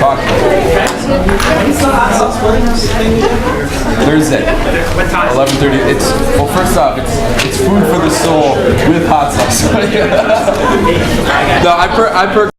Talk. Thursday, 11:30. It's, well, first off, it's food for the soul with hot sauce. No, I